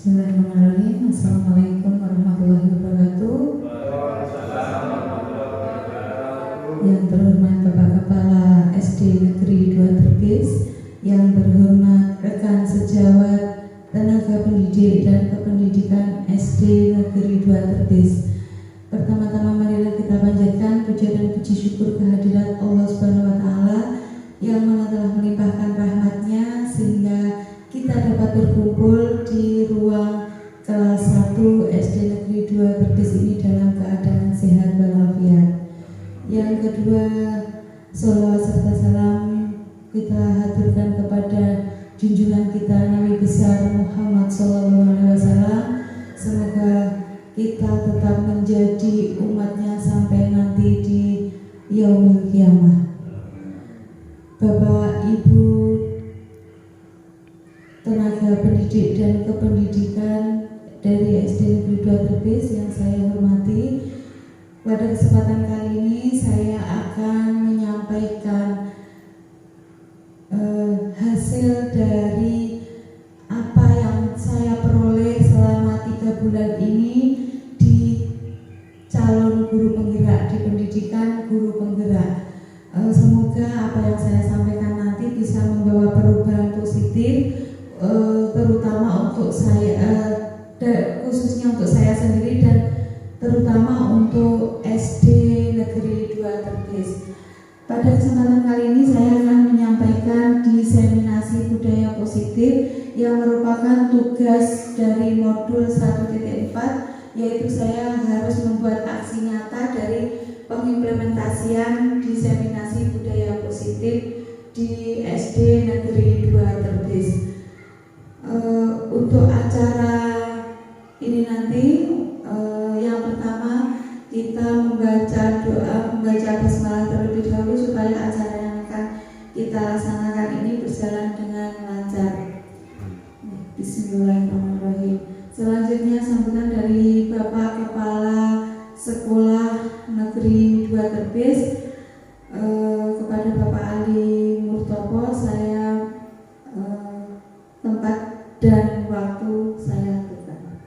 Bismillahirrahmanirrahim. Assalamualaikum warahmatullahi wabarakatuh. Yang terhormat Bapak Kepala SD Negeri 2 Terbis, yang berhormat rekan sejawat tenaga pendidik dan kependidikan SD Negeri 2 Terbis. Pertama-tama marilah kita panjatkan puja dan puji syukur kehadirat Allah Subhanahu wa Ta'ala yang mana telah melimpahkan rahmat-Nya sehingga kita dapat berkumpul di ruang kelas 1 SD Negeri 2 Terbis ini dalam keadaan sehat walafiat. Yang kedua, sholawat serta salam kita haturkan kepada junjungan kita Nabi besar Muhammad SAW. Semoga kita tetap menjadi umatnya sampai nanti di yaumil kiamah. Bapak, Ibu, tenaga pendidik dan kependidikan dari SD Negeri 2 Terbis yang saya hormati, pada kesempatan kali ini saya akan menyampaikan hasil dari apa yang saya peroleh selama 3 bulan ini di calon guru penggerak di pendidikan guru penggerak. Semoga apa yang saya sampaikan nanti bisa membawa perubahan positif, terutama untuk saya, khususnya untuk saya sendiri dan terutama untuk SD Negeri 2 Terbis. Pada kesempatan kali ini saya akan menyampaikan diseminasi budaya positif yang merupakan tugas dari modul 1.4, yaitu saya harus membuat aksi nyata dari pengimplementasian diseminasi budaya positif di SD Negeri 2 Terbis. Untuk acara ini nanti yang pertama kita membaca basmalah terlebih dahulu supaya acara yang akan kita laksanakan ini berjalan dengan lancar. Bismillahirrahmanirrahim. Selanjutnya sambutan dari Bapak Kepala Sekolah Negeri 2 Terbis kepada Bapak Ali Murtopo. Saya tempat dan waktu saya berikan.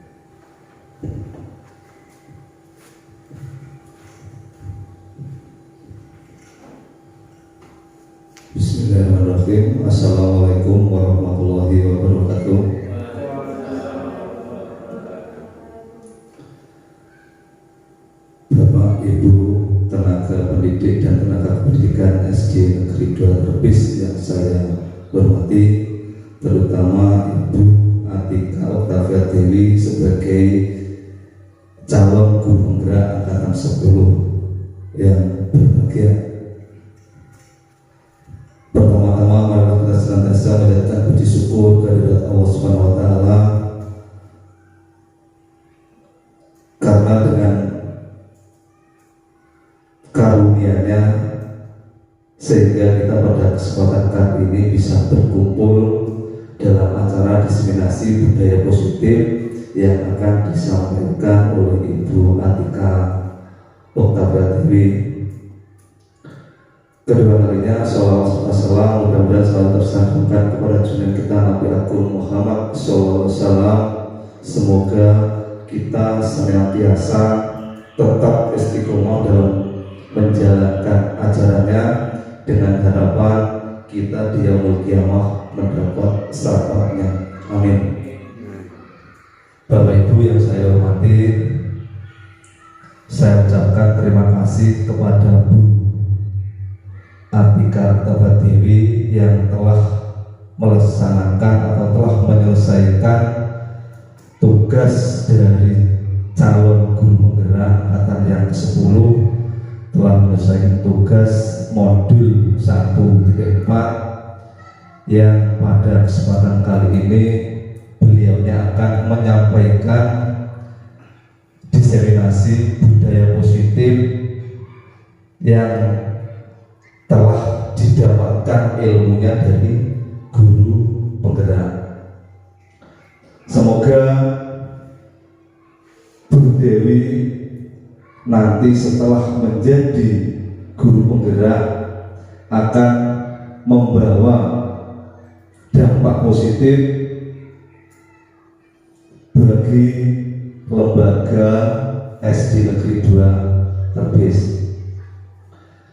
Bismillahirrahmanirrahim. Assalamualaikum warahmatullahi wabarakatuh. Bapak, Ibu, tenaga pendidik dan tenaga pendidikan SD Negeri 2 Terbis yang saya hormati, terutama Ibu Atika Oktavia Dewi sebagai calon guru penggerak angkatan 10 yang berbahagia. Pertama-tama marilah kita senantiasa menjadikan puji syukur kehadirat Allah Subhanahu wa Ta'ala, karena dengan karunia-Nya sehingga kita pada kesempatan kali ini bisa berkumpul dalam acara diseminasi budaya positif yang akan disampaikan oleh Ibu Atika Oktavia Dewi. Kedua kalinya sholawat salam mudah-mudahan selalu tersanjungkan kepada junjungan kita Nabi Agung Muhammad SAW. Semoga kita senantiasa tetap istiqomah dalam menjalankan ajarannya dengan harapan kita di yaumul kiamah mendapat syafaatnya. Amin. Bapak Ibu yang saya hormati, saya ucapkan terima kasih kepada Bu Atika Oktavia Dewi yang telah melaksanakan atau telah menyelesaikan tugas dari calon guru penggerak angkatan yang ke-10, telah menyelesaikan tugas modul 1.4 yang pada kesempatan kali ini beliaunya akan menyampaikan diseminasi budaya positif yang telah didapatkan ilmunya dari guru penggerak. Semoga Bu Dewi nanti setelah menjadi guru penggerak akan membawa dampak positif bagi lembaga SD Negeri 2 Terbis.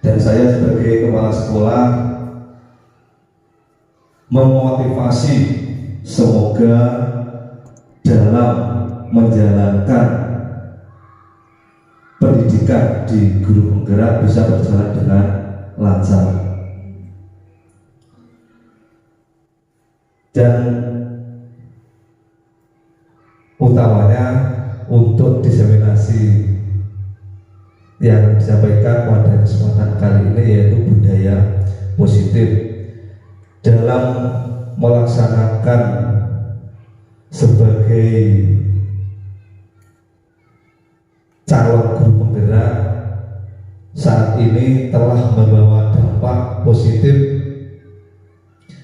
Dan saya sebagai kepala sekolah memotivasi semoga dalam menjalankan pendidikan di guru penggerak bisa berjalan dengan lancar. Dan utamanya untuk diseminasi yang disampaikan pada kesempatan kali ini yaitu budaya positif dalam melaksanakan sebagai calon guru penggerak saat ini telah membawa dampak positif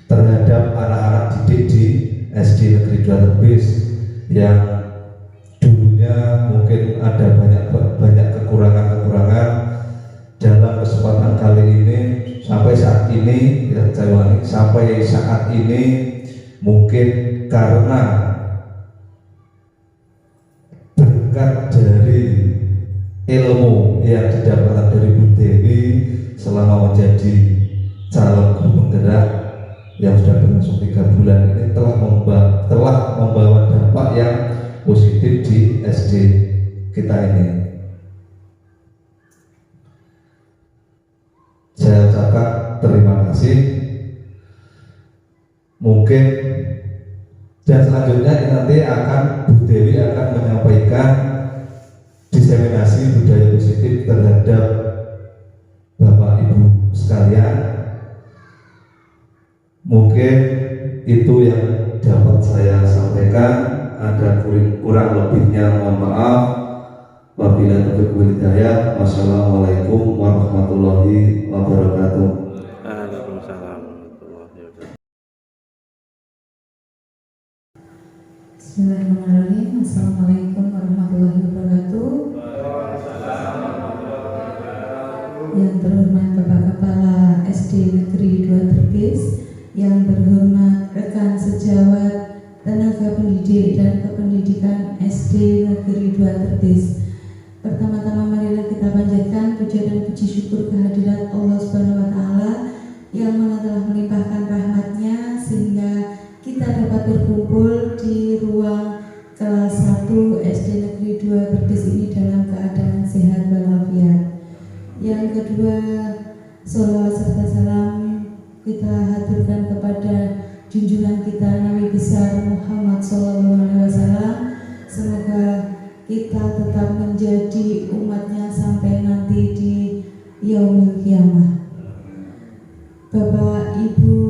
terhadap anak-anak didik di SD Negeri 2 Terbis yang dulunya mungkin ada banyak kekurangan-kekurangan. Dalam kesempatan kali ini sampai saat ini mungkin karena berkat dari ilmu yang didapatkan dari Bu Dewi selama menjadi calon guru penggerak yang sudah berlangsung 3 bulan ini telah membawa dampak yang positif di SD kita ini. Saya ucapkan terima kasih. Mungkin dan selanjutnya nanti Bu Dewi akan menyampaikan diseminasi budaya positif terhadap Bapak Ibu sekalian. Mungkin itu yang dapat saya sampaikan. Ada kurang lebihnya mohon maaf. Wabillahi taufiq wal hidayah. Wassalamualaikum warahmatullahi wabarakatuh. Waalaikumsalam warahmatullahi wabarakatuh. Bismillahirrahmanirrahim. Assalamualaikum warahmatullahi wabarakatuh. Yang terhormat Bapak Kepala SD Negeri 2 Terbis, yang berhormat rekan sejawat tenaga pendidik dan kependidikan SD Negeri 2 Terbis. Pertama-tama marilah kita panjatkan puja dan puji syukur kehadirat Allah Subhanahu wa taala yang mana telah melimpahkan rahmat-Nya sehingga kita dapat berkumpul di ruang kelas 1 SD Negeri 2 Terbis ini dalam keadaan sehat walafiat. Yang kedua, sholawat serta salam kita haturkan kepada junjungan kita Nabi besar Muhammad SAW. Semoga kita tetap menjadi umatnya sampai nanti di yaumil qiyamah. Bapak Ibu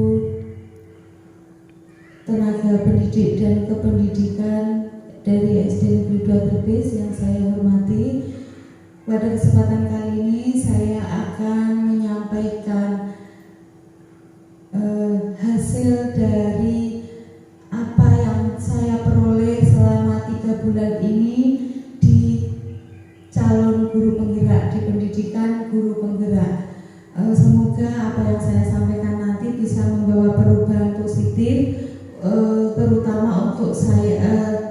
tenaga pendidik dan kependidikan dari SD Negeri 2 Terbis yang saya hormati, pada kesempatan kali ini saya akan menyampaikan hasil dari apa yang saya peroleh selama 3 bulan ini di calon guru penggerak di pendidikan guru penggerak. Semoga apa yang saya sampaikan nanti bisa membawa perubahan positif, terutama untuk saya,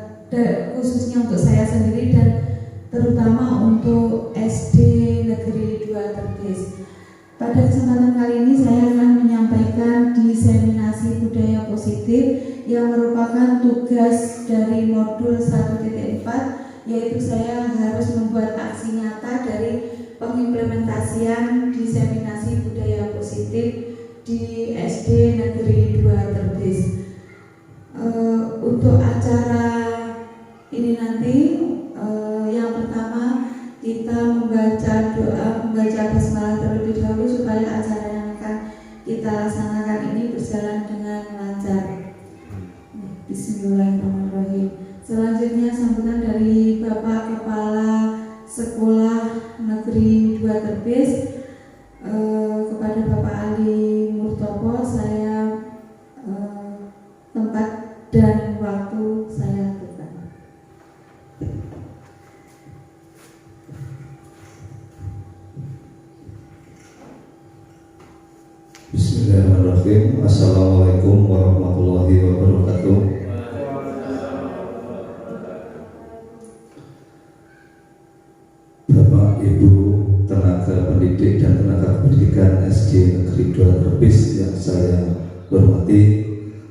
khususnya untuk saya sendiri dan terutama untuk SD Negeri 2 Terbis. Pada kesempatan kali ini saya akan menyampaikan diseminasi budaya positif yang merupakan tugas dari modul 1.4, yaitu saya harus membuat aksi nyata dari pengimplementasian diseminasi budaya positif di SD Negeri 2 Terbis. Untuk acara ini nanti yang pertama kita membaca basmalah terlebih dahulu supaya acara yang akan kita laksanakan ini berjalan dengan lancar. Bismillahirrahmanirrahim. Selanjutnya sambutan dari Bapak Kepala Sekolah Negeri 2 Terbis kepada Bapak Ali Murtopo. Saya tempat dan waktu saya bukan. Bismillahirrahmanirrahim. Assalamualaikum warahmatullahi wabarakatuh. Negeri 2 Terbis yang saya hormati,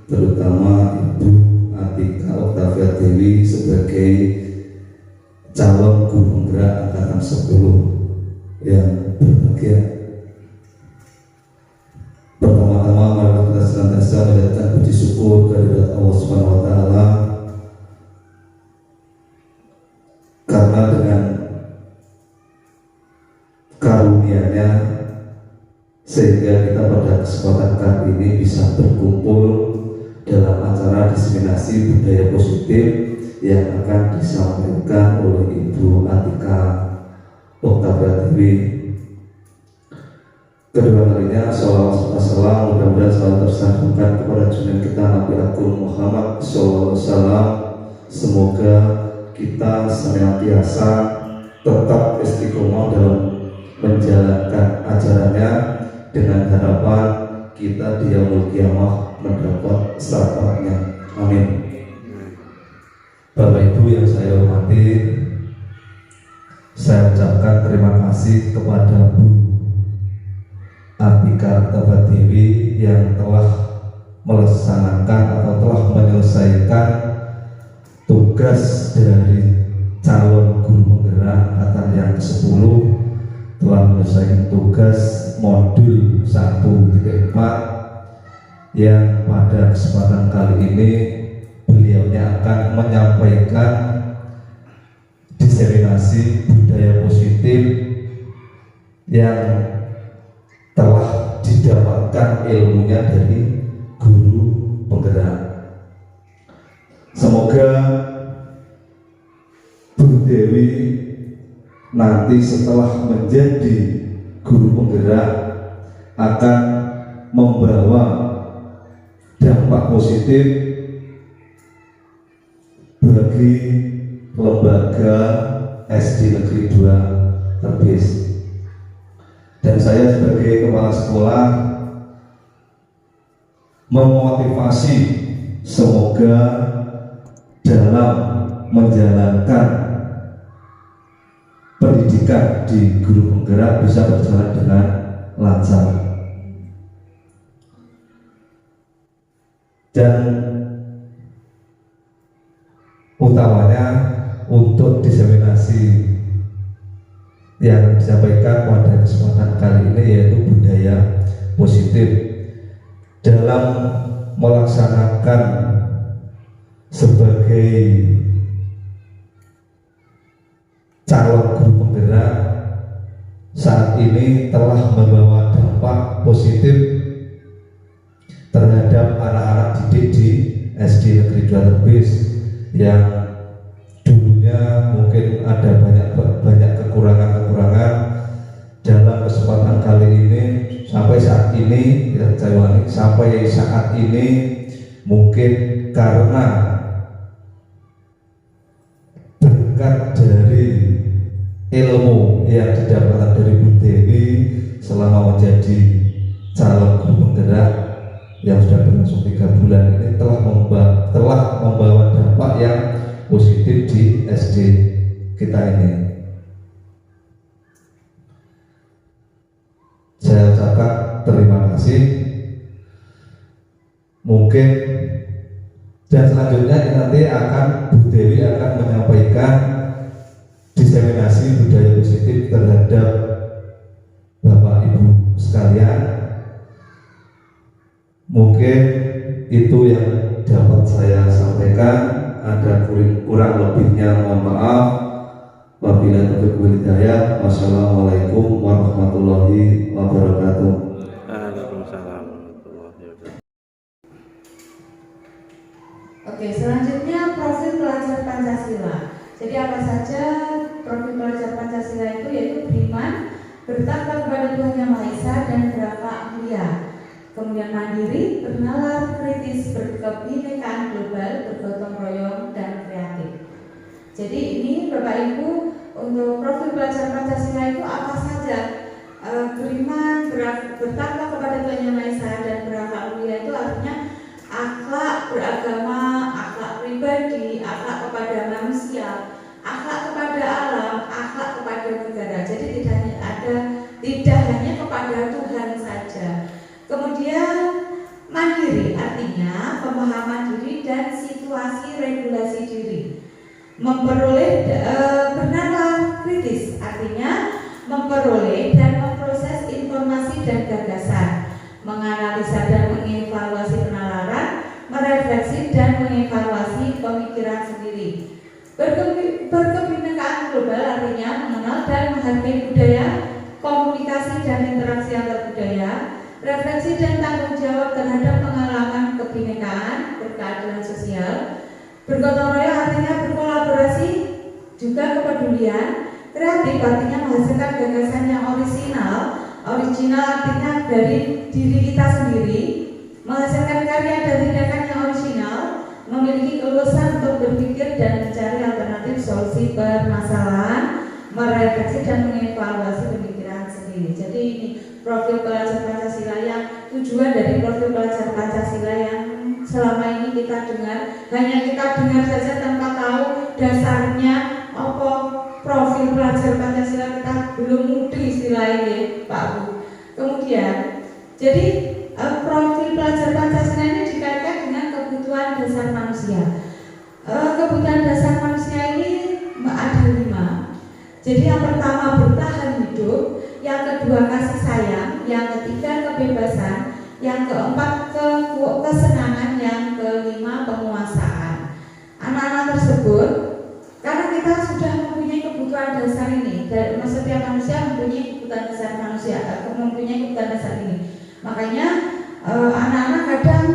terutama Ibu Atika Oktavia Dewi sebagai calon guru penggerak angkatan 10 yang berbahagia. Pertama-tama mari kita senantiasa menjadikan puji syukur kehadirat Allah Subhanahu wa taala, karena dengan karunia-Nya sehingga kita pada kesempatan kali ini bisa berkumpul dalam acara diseminasi budaya positif yang akan disampaikan oleh Ibu Atika Oktavia Dewi. Kedua kalinya, salawat serta salam mudah-mudahan selalu tersanjungkan kepada junjungan kita Nabi Agung Muhammad SAW. Semoga kita senantiasa tetap istiqomah dalam menjalankan ajarannya, dengan harapan kita di yaumul qiyamah mendapat syafaatnya. Amin. Bapak Ibu yang saya hormati, saya ucapkan terima kasih kepada Bu Atika Oktavia Dewi yang telah melaksanakan atau telah menyelesaikan tugas dari calon guru penggerak angkatan yang ke-10, telah menyelesaikan tugas modul 1.4 yang pada kesempatan kali ini beliaunya akan menyampaikan diseminasi budaya positif yang telah didapatkan ilmunya dari guru penggerak. Semoga Bu Dewi nanti setelah menjadi guru penggerak akan membawa dampak positif bagi lembaga SD Negeri 2 Terbis. Dan saya sebagai kepala sekolah memotivasi semoga dalam menjalankan pendidikan di guru penggerak bisa berjalan dengan lancar. Dan utamanya untuk diseminasi yang disampaikan pada kesempatan kali ini yaitu budaya positif dalam melaksanakan sebagai calon guru penggerak saat ini telah membawa dampak positif terhadap anak-anak didik di SD Negeri 2 Terbis yang dulunya mungkin ada banyak kekurangan-kekurangan. Dalam kesempatan kali ini sampai saat ini mungkin karena berkat dari ilmu yang didapatkan dari Bu Dewi selama menjadi calon guru penggerak yang sudah berlangsung 3 bulan ini telah membawa dampak yang positif di SD kita ini. Saya ucapkan terima kasih. Mungkin dan selanjutnya nanti Bu Dewi akan menyampaikan diseminasi budaya positif terhadap Bapak Ibu sekalian. Mungkin itu yang dapat saya sampaikan. Ada kurang lebihnya mohon maaf. Wabillahi taufiq wal hidayah. Wassalamualaikum warahmatullahi wabarakatuh. Waalaikumsalam warahmatullahi wabarakatuh. Oke, selanjutnya profil pelajar Pancasila. Jadi apa saja profil pelajar Pancasila itu? Yaitu beriman, bertakwa kepada Tuhan Yang Maha Esa dan berakhlak mulia. Kemudian mandiri, bernalar, kritis, berkebinekaan global, bergotong royong, dan kreatif. Jadi ini Bapak Ibu untuk profil pelajar Pancasila itu apa saja? Beriman, bertakwa kepada Tuhan Yang Maha Esa dan berakhlak mulia itu artinya akhlak beragama, akhlak pribadi, akhlak kepada manusia, akhlak kepada alam, akhlak kepada negara. Jadi tidak hanya kepada Tuhan saja. Mandiri artinya pemahaman diri dan situasi regulasi diri. Memperoleh bernalar kritis artinya memperoleh dan memproses informasi dan gagasan, menganalisa dan mengevaluasi penalaran, merefleksi dan mengevaluasi pemikiran sendiri. Berkebinekaan global artinya mengenal dan menghargai budaya, komunikasi dan interaksi antar budaya, refleksi dan tanggung jawab terhadap pengalaman kebinekaan, berkeadilan sosial. Bergotong royong artinya berkolaborasi, juga kepedulian. Kreatif artinya menghasilkan gagasan yang original artinya dari diri kita sendiri, menghasilkan karya dan tindakan yang original, memiliki kelulusan untuk berpikir dan mencari alternatif solusi permasalahan, merefleksi dan mengevaluasi pemikiran sendiri. Jadi ini profil pelajar Pancasila yang tujuan dari profil pelajar Pancasila yang selama ini kita dengar, hanya kita dengar saja tanpa tahu dasarnya apa profil pelajar Pancasila, kita belum mudah istilahnya Pak Bu. Kemudian, jadi profil pelajar Pancasila ini dikaitkan dengan kebutuhan dasar manusia. Kebutuhan dasar manusia ini ada 5. Jadi yang pertama bertahan hidup, yang kedua kasih sayang, yang ketiga kebebasan, yang keempat kesenangan, yang kelima penguasaan. Anak-anak tersebut, karena kita sudah mempunyai kebutuhan dasar ini, dan setiap manusia mempunyai kebutuhan dasar ini. Makanya anak-anak kadang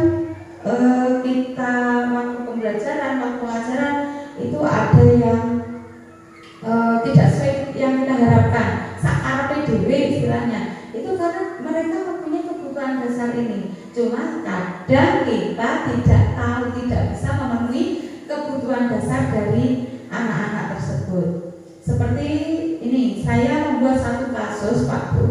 kita waktu pembelajaran, waktu pengajaran itu ada yang tidak sesuai yang kita harapkan, sakarepe dhewe istilahnya. Itu karena mereka mempunyai kebutuhan dasar ini. Cuma kadang kita tidak tahu, tidak bisa memenuhi kebutuhan dasar dari anak-anak tersebut. Seperti ini, saya membuat satu kasus Pak Bu.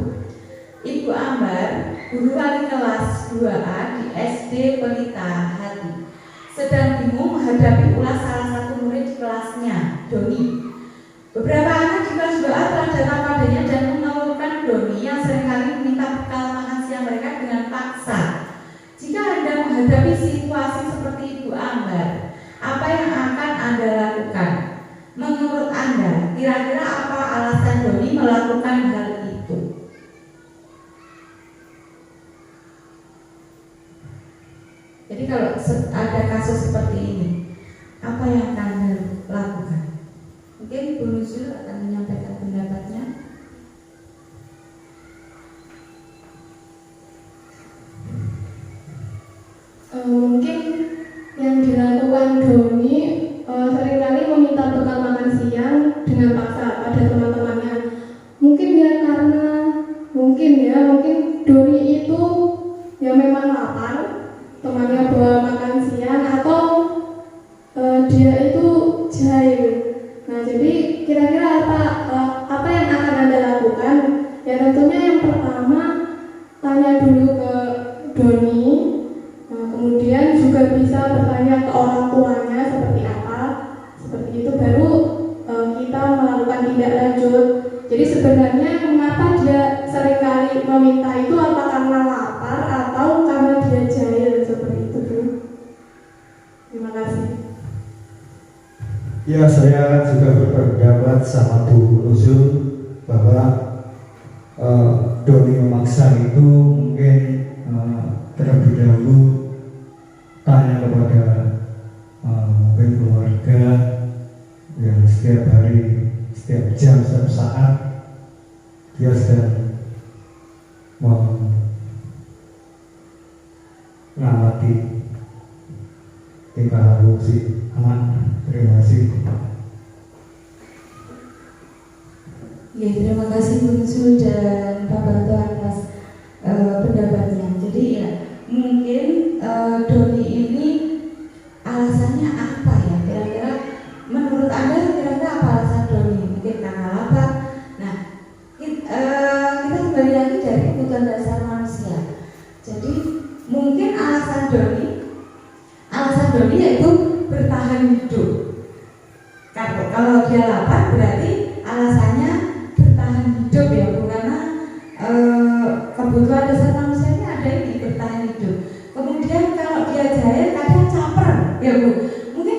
Ibu Ambar, guru wali kelas 2A di SD Pelita Hati, sedang bingung menghadapi ulas salah satu murid di kelasnya, Doni. Beberapa anak di kelas 2A telah datang padanya dan mengeluhkan Doni yang seringkali meminta bekal makan siang mereka dengan paksa. Jika Anda menghadapi situasi seperti Ibu Ambar, apa yang akan Anda lakukan? Menurut Anda, kira-kira apa alasan Doni melakukan hal itu? Jadi kalau ada kasus seperti ini, apa yang akan Anda lakukan? Mungkin Bu Nuzul akan menyampaikan pendapatnya. Mungkin yang dilakukan Doni seringkali meminta bekal makan siang dengan paksa pada teman-temannya. Mungkin Doni itu ya memang lapar, temannya bawa makan siang, atau dia itu jahil. Nah, jadi kira-kira apa yang akan Anda lakukan? Ya tentunya yang pertama tanya dulu ke Doni. Kemudian juga bisa bertanya ke orang tuanya seperti apa, seperti itu baru kita melakukan tindak lanjut. Jadi sebenarnya mengapa dia seringkali meminta itu, apa karena lapar atau karena dia jahil, seperti itu Bu. Terima kasih. Ya, saya juga berpendapat sama Bu Nuzul bahwa Doni memaksa itu mungkin terlebih dahulu tanya kepada mungkin keluarga yang setiap hari, setiap jam, setiap saat dia sedang mengamati tingkah laku si anak. Terima kasih. Ya, terima kasih Bu Nuzul dan Pak Bantu atas pendapatnya. Jadi ya, mungkin Doni ini alasannya apa ya? Kira-kira menurut Anda kira-kira apa alasan Doni? Mungkin karena lapar. Nah, kita kembali lagi dari kebutuhan dasar manusia. Jadi mungkin alasan Doni yaitu bertahan hidup. Kalau dia lapar berarti alasannya bertahan hidup ya, karena kebutuhan dasar manusia ini ada ini bertahan hidup. Kemudian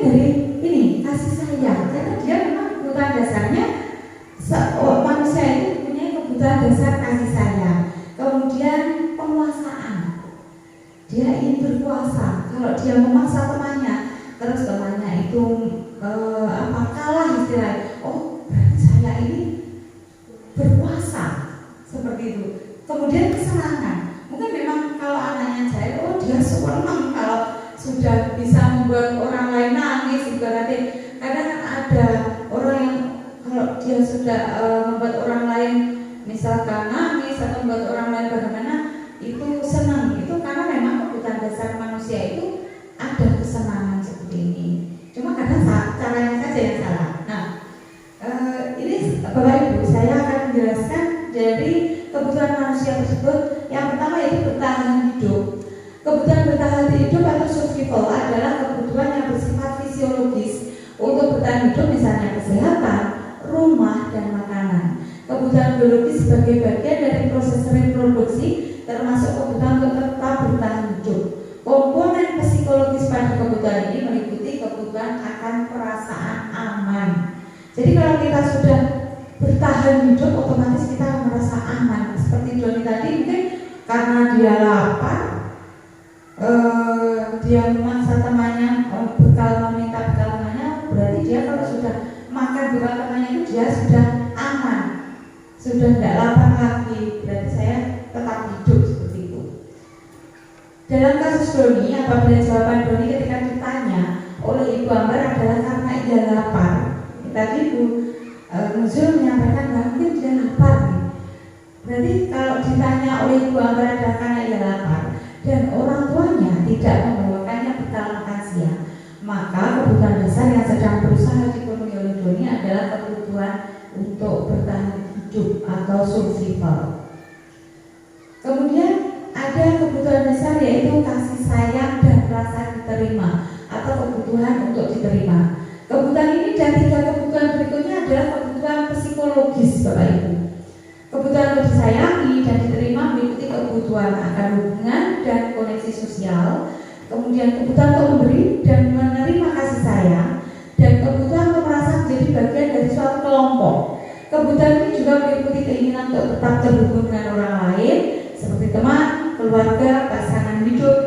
dari ini kasih sayang, karena dia memang kebutuhan dasarnya manusia itu punya kebutuhan dasar kasih sayang. Kemudian penguasaan, dia ingin berkuasa. Kalau dia memaksa temannya, terus temannya itu kalah istilahnya, oh berarti saya ini berkuasa, seperti itu. Kemudian kesenangan, mungkin memang kalau anaknya jahil, oh dia senang kalau sudah bisa membuat orang lain nangis, ibaratnya. Kadang kan ada orang yang kalau dia sudah membuat orang lain misalkan nangis atau membuat orang lain bagaimana, itu senang. Itu karena memang kebutuhan dasar manusia itu ada kesenangan seperti ini. Cuma kadang caranya saja yang salah. Nah, ini Bapak Ibu, saya akan menjelaskan dari kebutuhan manusia tersebut. Yang pertama yaitu bertahan hidup. Kebutuhan bertahan hidup atau survival adalah kebutuhan yang bersifat fisiologis untuk bertahan hidup, misalnya kesehatan, rumah, dan makanan. Kebutuhan biologis sebagai bagian dari proses reproduksi, termasuk kebutuhan untuk tetap bertahan hidup. Komponen psikologis pada kebutuhan ini meliputi kebutuhan akan perasaan aman. Jadi kalau kita sudah bertahan hidup, otomatis kita merasa aman. Seperti Doni tadi, mungkin karena dia lapar, dia memaksa temannya meminta bekal temannya, berarti dia kalau sudah makan bekal temannya itu dia sudah aman, sudah tidak lapar lagi, berarti saya tetap hidup, seperti itu. Dalam kasus Doni, apabila jawaban Doni ketika ditanya oleh Ibu Ambar adalah karena ia lapar, tadi Ibu Nuzul menyampaikan bahwa mungkin dia lapar. Berarti kalau ditanya oleh Ibu Ambar adalah karena ia lapar dan orang tuanya tidak membawakannya bekal makan siang, maka kebutuhan dasar yang sedang berusaha dipenuhi oleh Doni adalah kebutuhan untuk bertahan hidup atau survival. Kemudian ada kebutuhan dasar yaitu kasih sayang dan rasa diterima atau kebutuhan untuk diterima. Kebutuhan ini dan 3 kebutuhan berikutnya adalah kebutuhan psikologis, Bapak Ibu. Kebutuhan untuk disayangi dan diterima meliputi kebutuhan akan hubungan dan koneksi sosial, kemudian kebutuhan untuk memberi dan menerima kasih sayang, dan kebutuhan untuk merasa menjadi bagian dari suatu kelompok. Kebutuhan ini juga meliputi keinginan untuk tetap terhubung dengan orang lain, seperti teman, keluarga, pasangan hidup,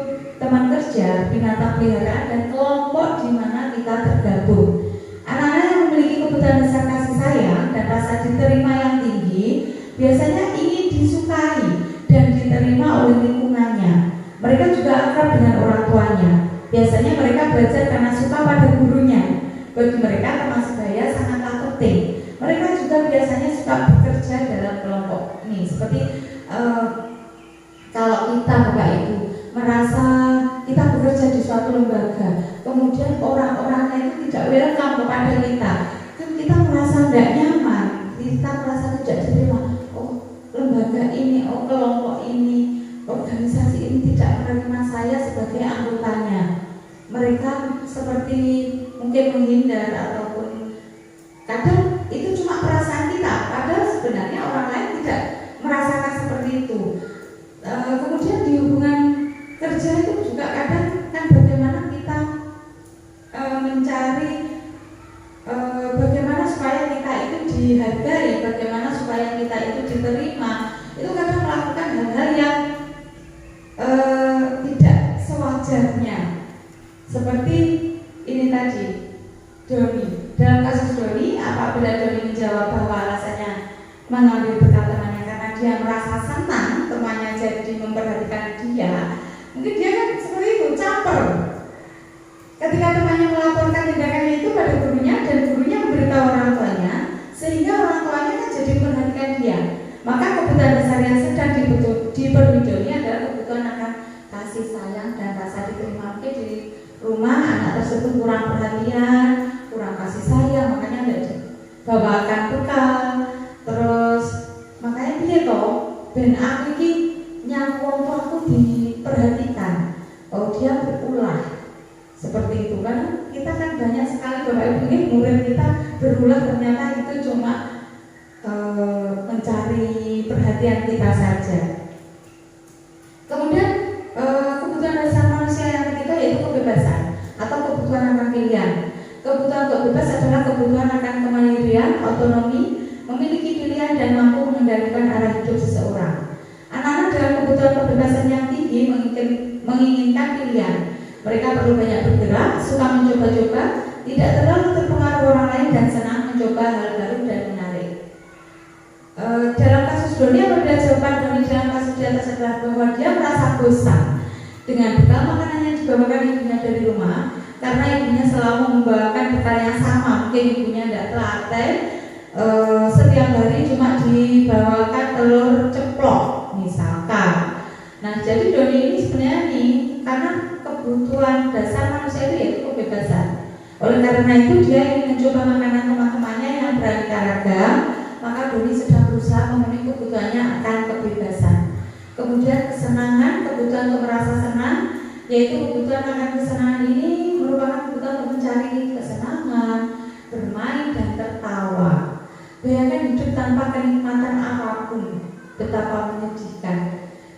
teman kerja, binatang peliharaan, dan kelompok di mana kita tergabung. Anak-anak yang memiliki kebutuhan dasar kasih sayang dan rasa diterima yang tinggi biasanya ingin disukai dan diterima oleh lingkungannya. Mereka juga akrab dengan orang tuanya. Biasanya mereka belajar karena suka pada gurunya. Bagi mereka termasuk gaya sangatlah penting. Mereka juga biasanya suka bekerja dalam kelompok. Nih, seperti kalau kita Bapak Ibu merasa kita bekerja di suatu lembaga, kemudian orang-orangnya itu tidak welcome kepada kita, kan kita merasa tidak nyaman, kita merasa tidak diterima. Oh, lembaga ini, oh kelompok ini, organisasi ini tidak menerima saya sebagai anggotanya. Mereka seperti mungkin menghindar ataupun kadang itu cuma perasaan kita, padahal sebenarnya orang lain tidak merasakan seperti itu. Kemudian di hubungan kerja itu juga kadang kan bagaimana kita mencari bagaimana supaya kita itu dihargai, bagaimana supaya kita itu diterima. Itu kadang melakukan hal-hal yang tidak sewajarnya. Seperti ini tadi, Doni. Dalam kasus Doni, apabila Doni menjawab bahwa alasannya mengambil bekal temannya karena dia merasa senang temannya jadi memperhatikan dia, mungkin dia kan seperti itu, caper. Ketika temannya melaporkan tindakannya itu pada gurunya dan gurunya memberitahu orang tuanya, sehingga orang tuanya kan jadi memperhatikan dia, maka kebutuhan dasar yang sedang dipenuhi Doni adalah kebutuhan akan kasih sayang dan rasa diterima. Mungkin di rumah anak tersebut kurang perhatian, kurang kasih sayang, makanya tidak dibawakan bekal. Terus makanya dia toh ben aku ini yang wong tuaku diperhatikan. Oh, dia berulah seperti itu kan. Kita kan banyak sekali Bapak Ibu ini murid kita berulah, ternyata itu cuma mencari perhatian kita saja. Kemudian kebutuhan dasar manusia yang ketiga yaitu kebebasan atau kebutuhan akan pilihan. Kebutuhan untuk bebas adalah kebutuhan akan kemandirian, otonomi, memiliki pilihan dan mampu mengendalikan arah hidup seseorang. Anak-anak dalam kebutuhan kebebasan yang tinggi menginginkan pilihan. Mereka perlu banyak bergerak, suka mencoba-coba, tidak terlalu terpengaruh orang lain dan senang mencoba hal baru dan menarik. Dalam kasus Doni, apabila jawaban Doni dalam kasus di atas adalah bahwa dia merasa bosan dengan bekal makanan yang dibawakan ibunya dari rumah, karena ibunya selalu membawakan bekal yang sama. Mungkin ibunya tidak telaten, setiap hari cuma dibawakan telur ceplok misalkan. Nah, jadi Doni ini sebenarnya karena kebutuhan dasar manusia itu yaitu kebebasan. Oleh karena itu dia ingin mencoba makanan teman-temannya yang beraneka ragam, maka Doni sedang berusaha memenuhi kebutuhannya akan kebebasan. Kemudian kesenangan, kebutuhan untuk merasa senang, yaitu kebutuhan akan kesenangan ini merupakan kebutuhan untuk mencari kesenangan, bermain dan tertawa. Bayangkan hidup tanpa kenikmatan apapun, betapa menyedihkan.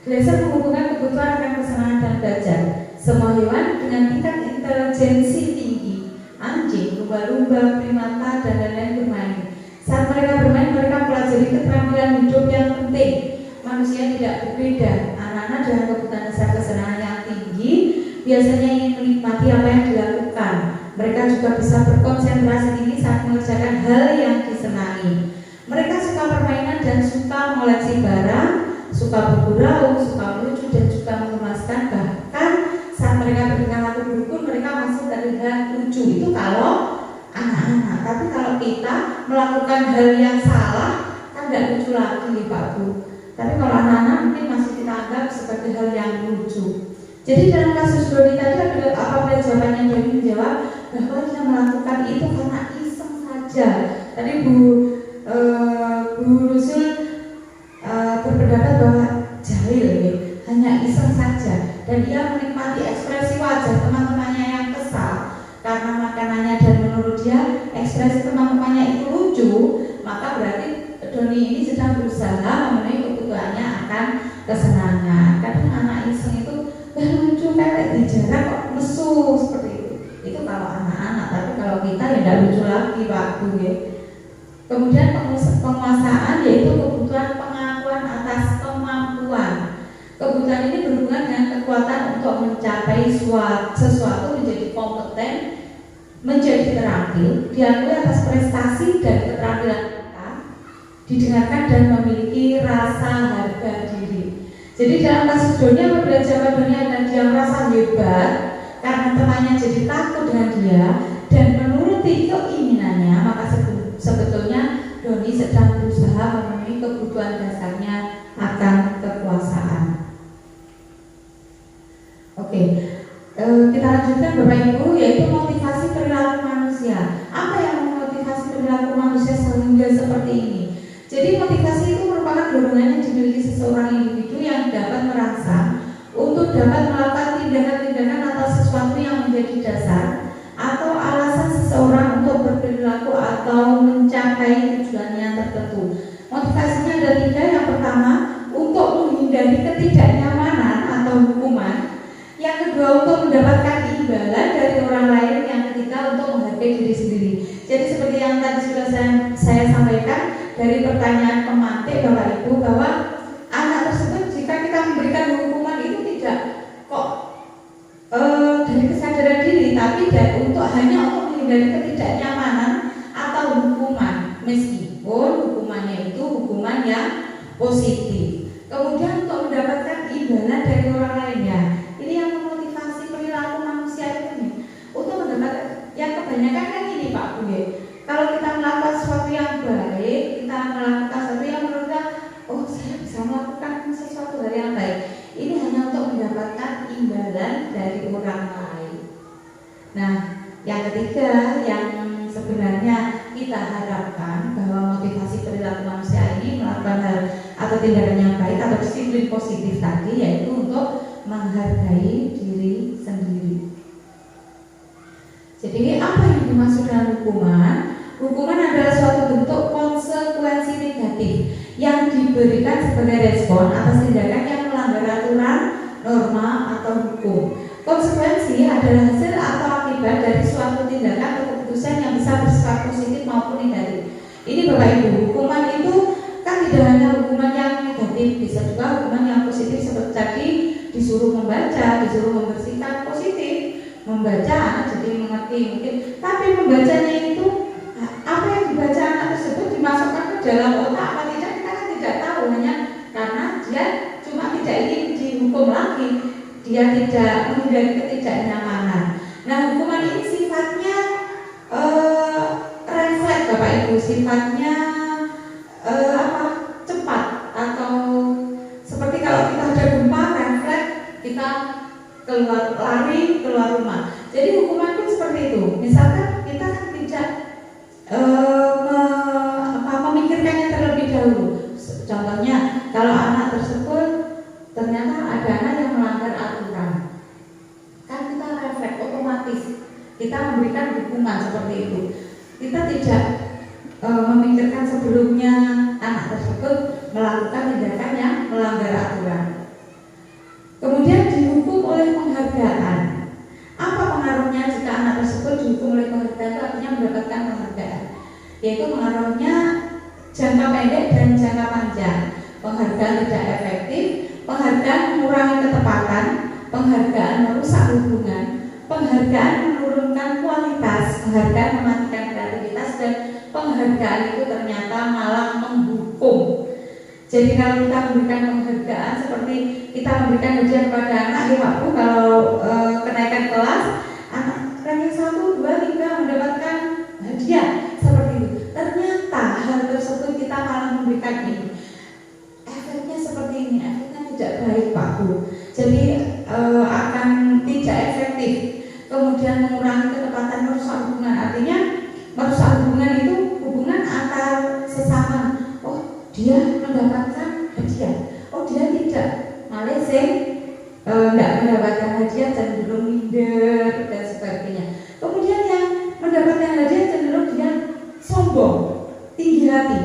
Glaser menghubungkan kebutuhan akan kesenangan dan belajar. Semua hewan dengan tingkat intelijensi tinggi, anjing, lumba-lumba, primata, dan lain-lain bermain. Saat mereka bermain, mereka pelajari keterampilan hidup yang penting. Manusia tidak berbeda. Anak-anak dengan kebutuhan dasar kesenangan yang tinggi biasanya ingin menikmati apa yang dilakukan. Mereka juga bisa berkonsentrasi tinggi saat mengerjakan hal yang disenangi. Mereka suka permainan dan suka mengoleksi barang, suka bergurau, suka melucu dan juga mengemaskan. Bahkan saat mereka bertingkah laku berukun, mereka masih terlihat lucu. Itu kalau anak-anak. Tapi kalau kita melakukan hal yang salah, kan tidak lucu lagi, Pak Bu. Tapi kalau anak-anak mungkin masih kita anggap sebagai hal yang lucu. Jadi dalam kasus Doni tadi adalah apabila jawabannya Doni menjawab bahwa dia melakukan itu karena iseng saja. Tadi Bu Lusul berpendapat bahwa jahil, hanya iseng saja, dan ia menikmati ekspresi wajah teman-temannya yang kesal karena makanannya, dan menurut dia ekspresi teman-temannya itu lucu, maka berarti Doni ini sedang berusaha memenuhi kebutuhannya akan kesenangan. Kadang anak iseng itu lucu, kayak dijarah kok lesu seperti itu. Itu kalau anak-anak, tapi kalau kita ya tidak lucu lagi, Pak Bu. Kemudian penguasaan, yaitu kebutuhan pengakuan atas kemampuan. Kebutuhan ini berhubungan dengan kekuatan untuk mencapai sesuatu, menjadi kompeten, menjadi terampil, diakui atas prestasi dan keterampilan kita, didengarkan dan memiliki rasa harga diri. Jadi dalam kasus Doni, apabila jawaban Doni adalah dia merasa hebat karena temannya jadi takut dengan dia dan menuruti keinginannya, maka sebetulnya Doni sedang berusaha memenuhi kebutuhan dasarnya akan kekuasaan. Oke, kita lanjutkan Bapak Ibu, yaitu motivasi perilaku manusia. Apa yang memotivasi perilaku manusia sehingga seperti ini? Jadi motivasi itu merupakan dorongan yang dimiliki seseorang individu yang dapat merangsang untuk dapat melakukan tindakan-tindakan atau sesuatu yang menjadi dasar atau alasan seseorang untuk berperilaku atau mencapai tujuannya tertentu. Motivasinya ada 3. Yang pertama, untuk menghindari ketidaknyamanan atau hukuman. Yang kedua, untuk mendapatkan imbalan dari orang lain. Yang ketiga, untuk menghargai diri sendiri. Jadi seperti yang tadi sudah saya sampaikan dari pertanyaan pemantik Bapak Ibu, bahwa anak tersebut jika kita memberikan hukuman itu tidak kok dari kesadaran diri, tapi hanya untuk menghindari ketidaknyamanan atau hukuman, meskipun hukumannya itu hukuman yang positif. Kemudian untuk mendapatkan imbalan dari orang lainnya. Ini yang memotivasi perilaku manusia ini untuk mendapatkan, yang kebanyakan kan ini Pak Bu. Kalau kita melakukan sesuatu yang baik, kita melakukan sesuatu yang menurut kita, oh saya bisa melakukan sesuatu hal yang baik, ini hanya untuk mendapatkan imbalan dari orang lain. Nah, yang ketiga yang sebenarnya kita harapkan bahwa motivasi perilaku manusia ini melakukan hal atau tindakan yang baik atau disiplin positif tadi, yaitu untuk menghargai diri sendiri. Jadi apa yang dimaksud dengan hukuman? Hukuman adalah suatu bentuk konsekuensi negatif yang diberikan sebagai respon atas tindakan yang melanggar aturan, norma, atau hukum. Konsekuensi adalah hasil atau akibat dari suatu tindakan atau keputusan Ini Bapak Ibu, hukuman itu kan tidak hanya hukuman yang negatif, bisa juga hukuman yang positif seperti tadi disuruh membaca, disuruh membersihkan, positif. Membaca anak jadi mengerti mungkin, tapi membacanya itu apa yang dibaca anak tersebut dimasukkan ke dalam otak apa tidak kita kan tidak tahu, hanya karena dia cuma tidak ingin dihukum lagi, dia tidak menghindari ketidaknyamanan. Nah, hukuman ini sifatnya refleks Bapak Ibu, sifatnya cepat, atau seperti kalau kita ada gempa refleks kita lari keluar rumah. Jadi hukuman pun seperti itu. Misalkan kita kan tidak memikirkannya terlebih dahulu. Contohnya kalau anak tersebut ternyata ada anak yang melanggar aturan, kan kita refleks otomatis kita memberikan hukuman seperti itu. Kita tidak memikirkan sebelumnya anak tersebut melakukan tindakan yang melanggar aturan. Kemudian dihukum oleh penghargaan. Apa pengaruhnya jika anak tersebut dihukum oleh penghargaan? Itu artinya mendapatkan penghargaan, yaitu pengaruhnya jangka pendek dan jangka panjang. Penghargaan tidak efektif, penghargaan mengurangi ketepatan, penghargaan merusak hubungan, penghargaan menurunkan kualitas, penghargaan mematikan kreativitas, dan penghargaan itu ternyata malah menghukum. Jadi kalau kita memberikan penghargaan seperti kita memberikan hadiah kepada anak, ya Pak Bu, kalau kenaikan kelas, anak ranking 1, 2, 3 mendapatkan hadiah seperti itu. Ternyata hal tersebut kita malah memberikan ini. Efeknya seperti ini, efeknya tidak baik Pak Bu. Jadi akan tidak efektif. Kemudian mengurangi ketepatan, merusak hubungan. Artinya merusak hubungan itu hubungan antar sesama. Oh, dia mendapatkan hadiah, oh dia tidak, malah tidak mendapatkan hadiah, cenderung minder dan sebagainya. Kemudian yang mendapatkan hadiah cenderung dia sombong, tinggi hati.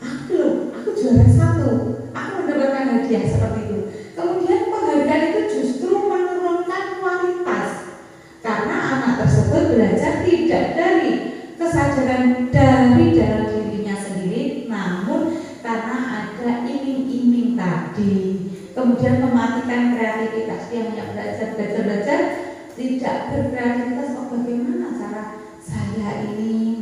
Aku juara 1, aku mendapatkan hadiah, seperti itu. Kemudian penghargaan itu justru menurunkan kualitas, karena anak tersebut belajar tidak dari kesadaran dari dalam dirinya sendiri, namun karena ada iming-iming tadi. Kemudian mematikan kreativitas, dia hanya belajar tidak berkreativitas. Oh, bagaimana cara saya ini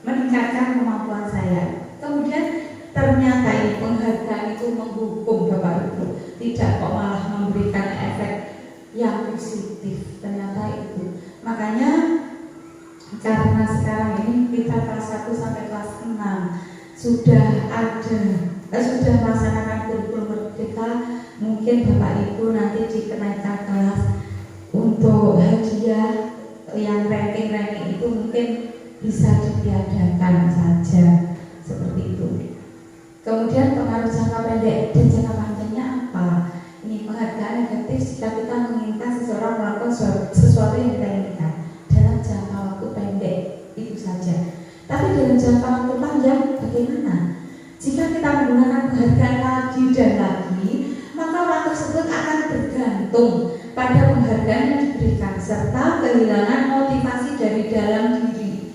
meningkatkan kemampuan saya. Kemudian ternyata ini penghargaan itu menghukum Bapak Ibu, tidak kok malah memberikan efek yang positif. Ternyata itu. Makanya karena sekarang ini kita kelas 1 sampai kelas 6 sudah melaksanakan kurikulum merdeka. Mungkin Bapak Ibu nanti di kenaikan kelas untuk hadiah yang ranking itu mungkin bisa ditiadakan saja, seperti itu. Kemudian pengaruh jangka pendek dan jangka panjangnya apa? Ini penghargaan efektif jika kita menginginkan seseorang melakukan sesuatu yang kita inginkan dalam jangka waktu pendek, itu saja. Tapi dalam jangka waktu panjang bagaimana? Jika kita menggunakan penghargaan lagi dan lagi, maka orang tersebut akan bergantung pada penghargaan yang diberikan serta kehilangan motivasi dari dalam diri.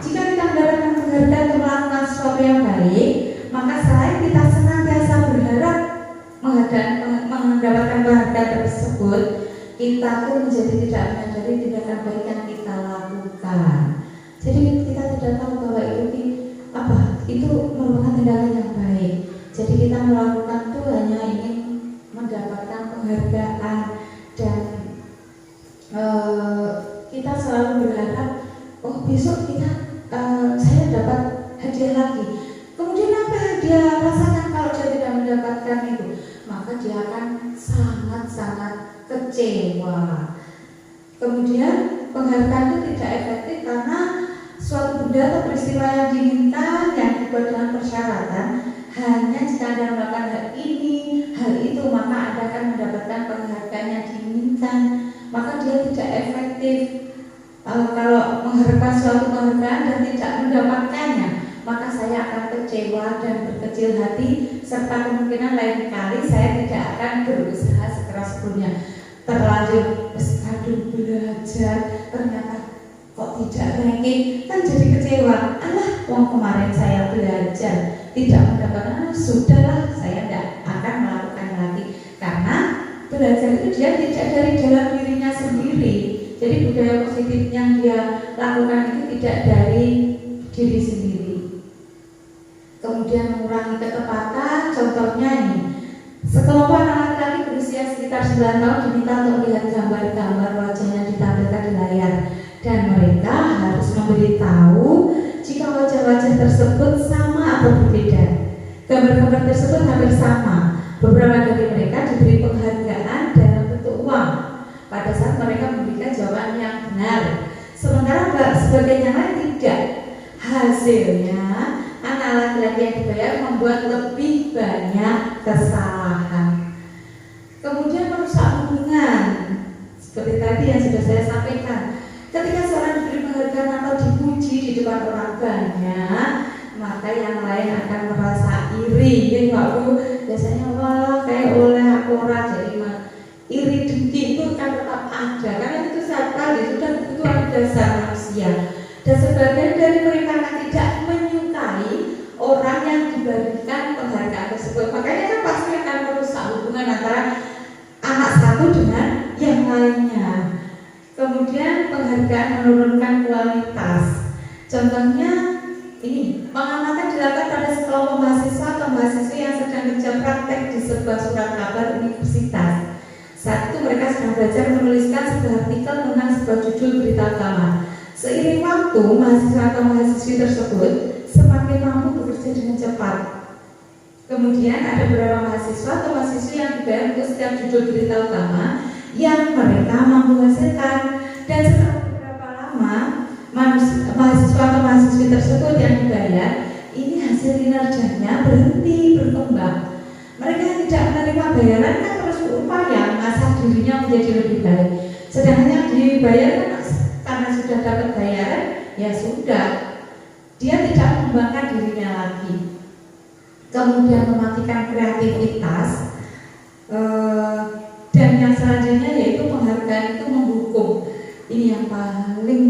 Jika kita mendapatkan penghargaan untuk melakukan sesuatu yang baik, maka selain kita senantiasa berharap mendapatkan penghargaan tersebut, kita pun menjadi tidak menyadari tindakan baik yang kita lakukan. Jadi kita tidak tahu bahwa itu merupakan tindakan yang baik. Jadi kita melakukan itu hanya ingin mendapatkan penghargaan, dan kita selalu berharap, oh besok saya dapat hadiah lagi. Kemudian apa yang dia rasakan kalau dia tidak mendapatkan itu? Maka dia akan sangat-sangat kecewa. Kemudian penghargaan itu tidak efektif karena suatu benda atau peristiwa yang diinginkan yang dibuat dengan persyaratan, hanya jika Anda melakukan hal ini, hal itu, maka Anda akan mendapatkan penghargaan yang diinginkan. Maka dia tidak efektif. Kalau mengharapkan suatu penghargaan dan tidak mendapatkannya, maka saya akan kecewa dan berkecil hati, serta kemungkinan lain kali saya tidak akan berusaha sekeras sebelumnya. Terlanjur aduh belajar, ternyata kok tidak ranking, kan jadi kecewa. Alah, wong kemarin saya belajar tidak mendapatkan, sudahlah saya tidak akan melakukan lagi. Karena belajar itu dia tidak dari dalam dirinya sendiri. Jadi budaya positif yang dia lakukan itu tidak dari diri sendiri. Kemudian mengurangi ketepatan, contohnya ini, sekelompok anak laki-laki berusia sekitar 9 tahun diminta untuk melihat gambar-gambar wajahnya ditampilkan di layar, dan mereka harus memberitahu jika wajah-wajah tersebut sama atau berbeda. Gambar-gambar tersebut hampir sama. Beberapa dari mereka diberi penghargaan dalam bentuk uang pada saat mereka memberikan jawaban yang benar, sementara sebagian yang lain tidak. Hasilnya anak laki-laki yang dibayar membuat lebih banyak kesalahan. Kemudian merusak hubungan, seperti tadi yang sudah saya sampaikan. Ketika seorang diberi penghargaan atau dipuji di depan orang banyak, maka yang lain akan merasa iri. Jadi waktu biasanya wah kayak oleh aku ora, jadi iri dengki itu kan tetap ada, karena itu sekali sudah kebutuhan dasar manusia. Dan sebagian dari mereka tidak menyukai orang yang diberikan penghargaan tersebut. Makanya kan pasti akan merusak hubungan antara anak satu dengan yang lainnya. Kemudian penghargaan menurunkan kualitas. Contohnya ini, pengamatan dilakukan pada sekelompok mahasiswa atau mahasiswi yang sedang kerja praktek di sebuah surat kabar universitas. Saat itu mereka sedang belajar menuliskan sebuah artikel tentang sebuah judul berita utama. Seiring waktu, mahasiswa atau mahasiswi tersebut semakin mampu bekerja dengan cepat. Kemudian ada beberapa mahasiswa atau mahasiswi yang dibayar untuk setiap judul berita utama yang mereka mampu hasilkan. Dan setelah beberapa lama, mahasiswa atau mahasiswi tersebut yang dibayar, ini hasil kinerjanya berhenti berkembang. Mereka yang tidak menerima bayaran kan terus berupaya mengasah dirinya menjadi lebih baik. Sedangkan yang dibayar kan karena sudah dapat bayaran, ya sudah, dia tidak mengembangkan dirinya lagi. Kemudian mematikan kreativitas, dan yang selanjutnya yaitu penghargaan itu menghukum. Ini yang paling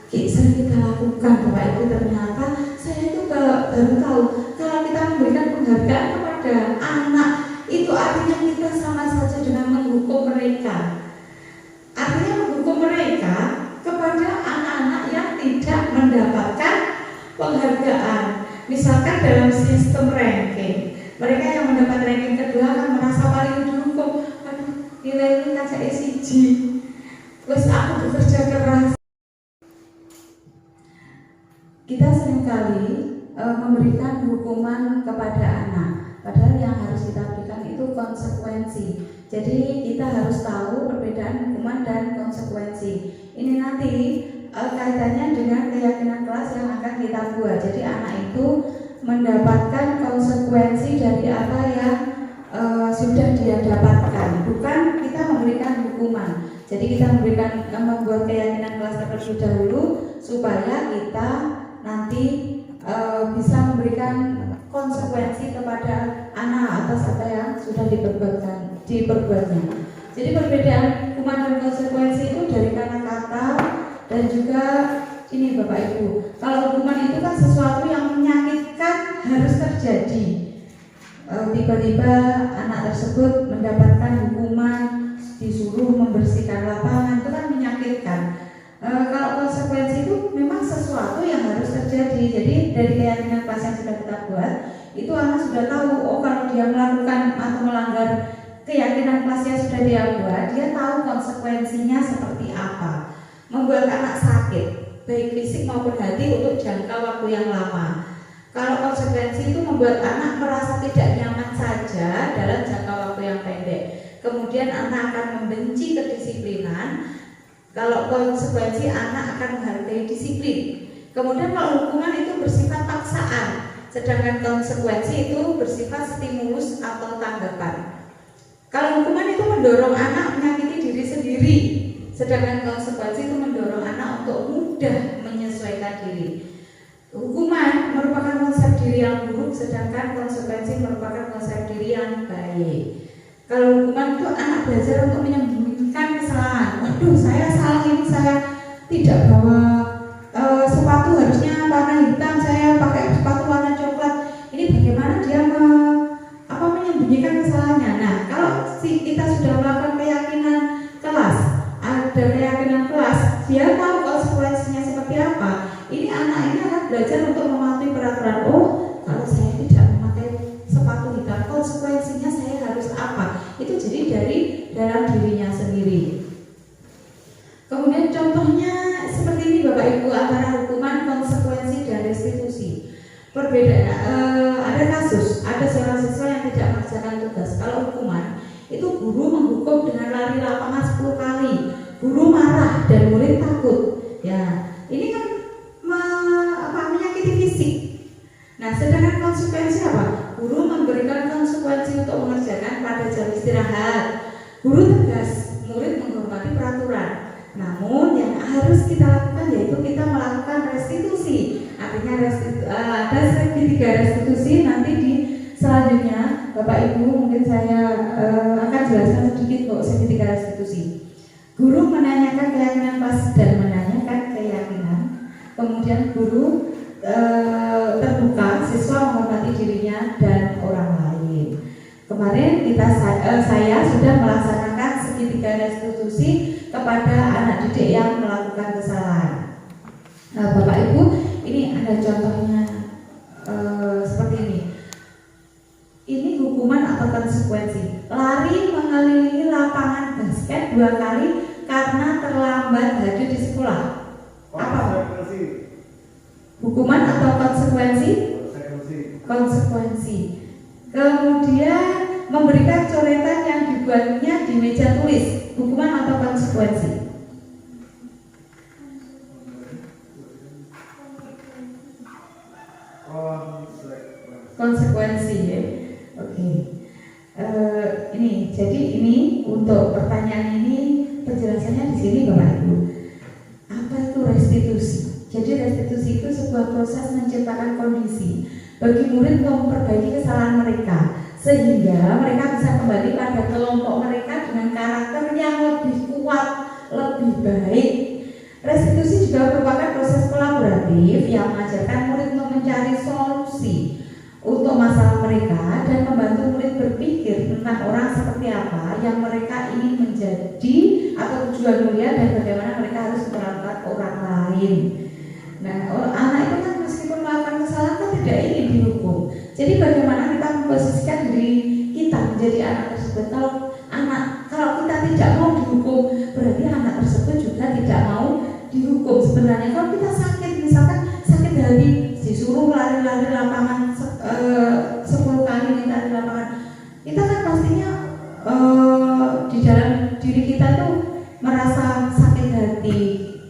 sering kita lakukan, Bapak Ibu. Ternyata saya itu baru tahu kalau kita memberikan penghargaan kepada anak itu artinya kita sama saja dengan menghukum mereka. Artinya menghukum mereka kepada anak-anak yang tidak mendapatkan penghargaan. Misalkan dalam sistem ranking, mereka yang mendapat ranking kedua akan merasa paling dihukum. Aduh, nilai ini kaca SIG, terus aku bekerja keras. Kita seringkali memberikan hukuman kepada anak, padahal yang harus kita berikan itu konsekuensi. Jadi kita harus tahu perbedaan hukuman dan konsekuensi. Ini nanti kaitannya dengan keyakinan kelas yang akan kita buat. Jadi anak itu mendapatkan konsekuensi dari apa yang sudah dia dapatkan, bukan kita memberikan hukuman. Jadi kita membuat keyakinan kelas terlebih dahulu supaya kita nanti bisa memberikan konsekuensi kepada anak atas apa yang sudah diperbuatnya. Jadi perbedaan hukuman dan konsekuensi itu dari kata-kata dan juga ini Bapak Ibu. Kalau hukuman itu kan sesuatu yang menyakitkan harus terjadi. Tiba-tiba anak tersebut mendapatkan hukuman, disuruh membersihkan lapangan, itu kan menyakitkan. Kalau konsekuensi itu memang sesuatu yang harus terjadi. Jadi dari keyakinan kelas yang sudah kita buat, itu anak sudah tahu, oh kalau dia melakukan atau melanggar keyakinan kelas yang sudah dia buat, dia tahu konsekuensinya seperti apa. Membuat anak sakit, baik fisik maupun hati untuk jangka waktu yang lama. Kalau konsekuensi itu membuat anak merasa tidak nyaman saja dalam jangka waktu yang pendek. Kemudian anak akan membenci kedisiplinan. Kalau konsekuensi anak akan menghargai disiplin. Kemudian kalau hukuman itu bersifat paksaan, sedangkan konsekuensi itu bersifat stimulus atau tanggapan. Kalau hukuman itu mendorong anak menyakiti diri sendiri, sedangkan konsekuensi itu mendorong anak untuk mudah menyesuaikan diri. Hukuman merupakan konsep diri yang buruk, sedangkan konsekuensi merupakan konsep diri yang baik. Kalau hukuman itu anak belajar untuk menyembunyikan kesalahan. Waduh, saya salah ini, saya tidak bawa sepatu harusnya warna hitam, saya pakai sepatu warna coklat. Ini bagaimana dia menyembunyikan kesalahannya. Nah, kalau kita sudah melakukan keyakinan kelas, ada keyakinan kelas, dia tahu konsekuensinya seperti apa. Ini anak ini akan belajar untuk mematuhi peraturan. Oh, kalau saya tidak memakai sepatu hitam, konsekuensinya saya harus apa? Itu jadi dari dalam dirinya sendiri. Kemudian contohnya seperti ini Bapak Ibu, antara hukuman, konsekuensi, dan restitusi. Perbedaan, ada kasus, ada seorang siswa yang tidak mengerjakan tugas. Kalau hukuman, itu guru menghukum dengan lari lapangan 10 kali. Guru marah dan murid takut. Ya, ini kan menyakiti fisik. Nah, sedangkan konsekuensi apa? Guru memberikan konsekuensi untuk mengerjakan pada jam istirahat. Guru tegas, murid menghormati peraturan. Namun yang harus kita lakukan yaitu kita melakukan restitusi. Artinya ada segitiga restitusi. Nanti di selanjutnya Bapak Ibu mungkin saya akan jelaskan sedikit kok segitiga restitusi. Guru menanyakan keyakinan kelas dan menanyakan keyakinan. Kemudian guru terbuka, siswa menghormati dirinya dan orang lain. Kemarin saya sudah melaksanakan segitiga restitusi kepada anak didik yang melakukan kesalahan. Nah, Bapak Ibu, ini ada contohnya seperti ini. Ini hukuman atau konsekuensi. Lari mengelilingi lapangan basket 2 kali karena terlambat hadir di sekolah. Apa? Hukuman atau konsekuensi? Konsekuensi. Kemudian memberikan coretan yang dibuatnya di meja tulis. Hukuman atau konsekuensi? Konsekuensi ya. Oke. Ini jadi ini untuk pertanyaan ini penjelasannya di sini Bapak Ibu. Apa itu restitusi? Jadi restitusi itu sebuah proses menciptakan kondisi bagi murid untuk memperbaiki kesalahan mereka sehingga mereka bisa kembali pada kelompok mereka dengan karakter yang lebih kuat, lebih baik. Restitusi juga merupakan proses kolaboratif yang mengajarkan murid untuk mencari solusi untuk masalah mereka dan membantu murid berpikir tentang orang seperti apa yang mereka ingin menjadi atau tujuan mulia dan bagaimana mereka harus memperlakukan orang lain. Nah, anak itu kan meskipun melakukan kesalahan kan tidak ingin dihukum. Jadi bagaimana kita memposisikan diri kita menjadi anak tersebut. Kalau kita tidak mau dihukum, berarti anak tersebut juga tidak mau dihukum. Sebenarnya kalau kita sakit, misalkan sakit hati, disuruh lari-lari lapangan 10 kali lari lapangan, kita kan pastinya di dalam diri kita tuh merasa sakit hati,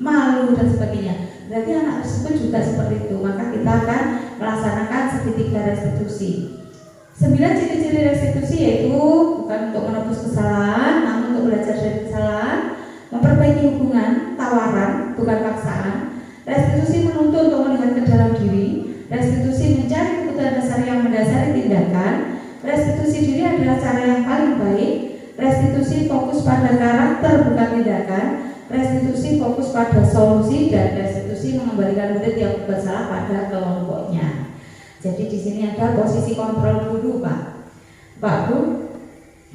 malu dan sebagainya. Berarti anak tersebut juga seperti itu. Maka kita akan melaksanakan segitiga restitusi. 9 ciri-ciri restitusi yaitu bukan untuk menebus kesalahan, namun untuk belajar dari kesalahan, memperbaiki hubungan, tawaran, bukan paksaan. Restitusi menuntut untuk melihat ke dalam diri. Restitusi mencari kebutuhan dasar yang mendasari tindakan. Restitusi diri adalah cara yang paling baik. Restitusi fokus pada karakter bukan tindakan. Restitusi fokus pada solusi, dan restitusi mengembalikan murid yang berbuat salah pada kelompoknya. Jadi di sini ada posisi kontrol guru, Pak Bu.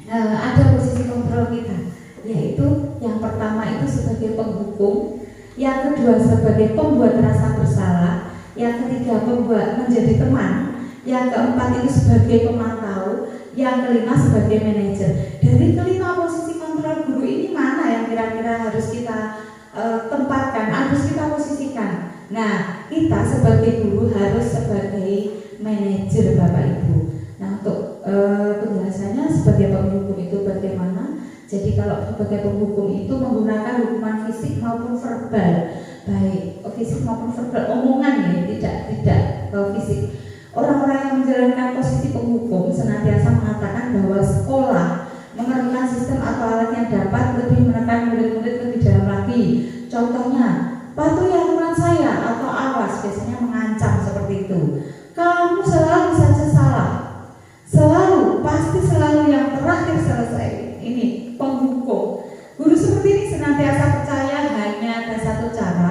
Ada posisi kontrol kita, yaitu yang pertama itu sebagai penghukum, yang kedua sebagai pembuat rasa bersalah, yang ketiga pembuat menjadi teman, yang keempat itu sebagai pemantau, yang kelima sebagai manajer. Dari kelima posisi kontrol guru ini mana yang kira-kira harus kita tempatkan, harus kita posisikan? Nah, kita sebagai guru harus sebagai manajer Bapak Ibu. Nah, untuk penjelasannya sebagai penghukum itu bagaimana? Jadi kalau sebagai penghukum itu menggunakan hukuman fisik maupun verbal, baik fisik maupun verbal, omongan ya, tidak fisik. Orang-orang yang menjalankan posisi penghukum senantiasa mengatakan bahwa sekolah memerlukan sistem atau alat yang dapat lebih menekan murid-murid lebih dalam lagi. Contohnya, patuhi aturan saya atau awas, biasanya mengancam seperti itu. Kamu selalu saja salah, pasti selalu yang terakhir selesai. Ini penghukum. Guru seperti ini senantiasa percaya hanya ada satu cara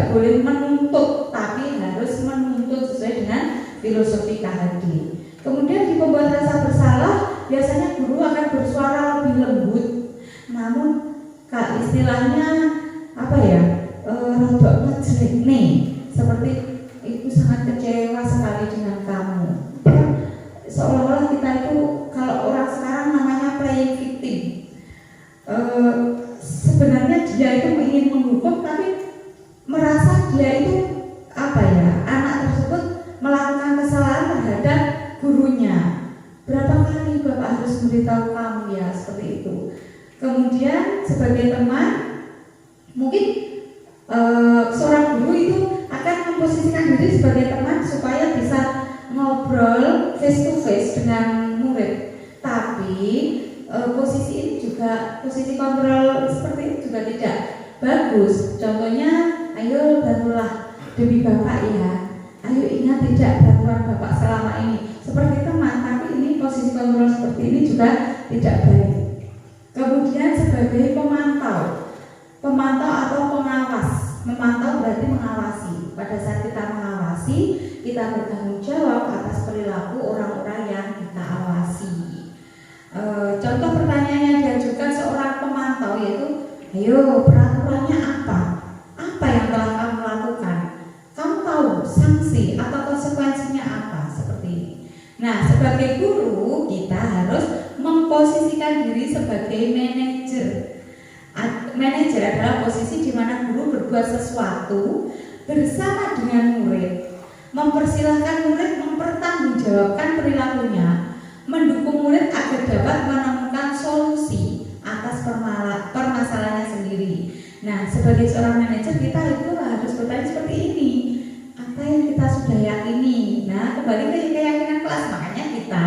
tidak boleh menuntut, tapi harus menuntut sesuai dengan filosofi KHD. Kemudian di pembuat rasa bersalah, biasanya guru akan bersuara lebih lembut, namun istilahnya apa ya, rodok ngejrek nih, seperti ibu sangat kecewa sekali dengan kamu. Seolah-olah kita itu, kalau orang sekarang namanya playing victim, sebenarnya dia itu ingin menghukum, tapi merasa dia itu apa ya, anak tersebut melakukan kesalahan terhadap gurunya. Berapa kali Bapak harus memberitahu kamu ya, seperti itu. Kemudian sebagai teman, mungkin seorang guru itu akan memposisikan diri sebagai teman supaya bisa ngobrol face to face dengan murid. Tapi posisi ini juga, posisi kontrol seperti ini juga tidak bagus. Contohnya, ayo bantulah demi Bapak ya, ayo ingat tidak bantuan Bapak selama ini, seperti teman. Tapi ini posisi kontrol seperti ini juga tidak baik. Kemudian sebagai pemantau atau pengawas. Memantau berarti mengawasi. Pada saat kita mengawasi, kita bertanggung jawab atas perilaku orang-orang yang kita awasi. Contoh pertanyaan yang diajukan seorang pemantau yaitu, ayo peraturannya apa? Apa yang telah kamu lakukan? Kamu tahu sanksi atau konsekuensinya apa? Seperti ini. Nah, sebagai guru kita harus memposisikan diri sebagai manajer. Manajer adalah posisi di mana guru berbuat sesuatu bersama dengan murid, mempersilahkan murid mempertanggungjawabkan perilakunya, mendukung murid agar dapat menemukan solusi atas permasalahannya sendiri. Nah, sebagai seorang manajer kita itu harus bertanya seperti ini, apa yang kita sudah yakini. Nah, kembali ke keyakinan kelas, makanya kita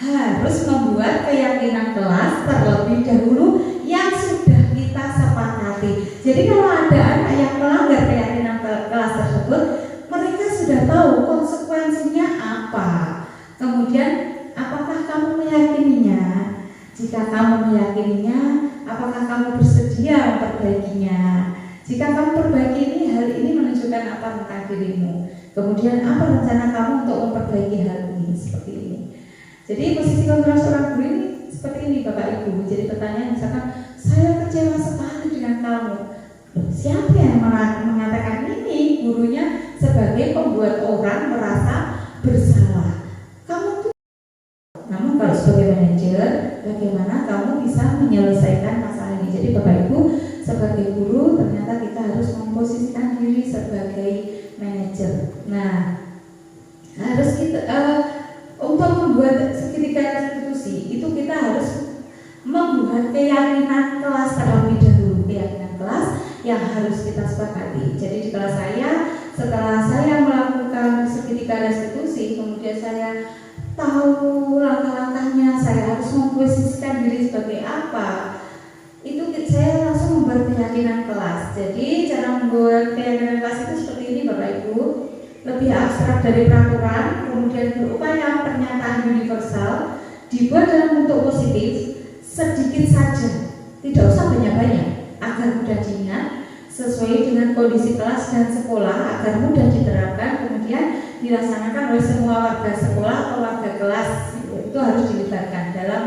harus membuat keyakinan kelas terlebih dahulu yang sudah kita sepakati. Jadi kalau ada anak yang melanggar keyakinan kelas tersebut, mereka sudah tahu konsekuensinya apa. Kemudian apakah kamu meyakininya? Jika kamu meyakininya, apakah kamu bersedia memperbaikinya? Jika kamu perbaiki ini, hal ini menunjukkan apa tentang dirimu. Kemudian apa rencana kamu untuk memperbaiki hal ini? Seperti ini. Jadi posisi kontrol seorang guru ini seperti ini Bapak Ibu. Jadi pertanyaan misalkan, saya kecewa sekali dengan kamu. Siapa yang mengatakan ini? Gurunya sebagai pembuat orang merasa bersalah. Kamu tuh. Namun kalau sebagai manajer, bagaimana kamu bisa menyelesaikan masalah ini? Jadi Bapak Ibu, sebagai guru ternyata kita harus memposisikan diri sebagai manajer. Nah, harus kita untuk membuat segitiga institusi itu kita harus membuat keyakinan kelas terlebih dahulu, keyakinan kelas yang harus kita sepakati. Jadi di kelas saya, setelah saya melakukan segitiga restitusi, kemudian saya tahu langkah-langkahnya, saya harus memposisikan diri sebagai apa. Itu saya langsung membuat keyakinan kelas. Jadi cara membuat keyakinan kelas itu seperti ini Bapak Ibu, lebih abstrak dari peraturan, kemudian berupaya pernyataan universal, dibuat dalam bentuk positif, sedikit saja, tidak usah banyak-banyak, agar mudah diingat, sesuai dengan kondisi kelas dan sekolah, agar mudah diterapkan, kemudian dilaksanakan oleh semua warga sekolah atau warga kelas. Itu harus dilibatkan dalam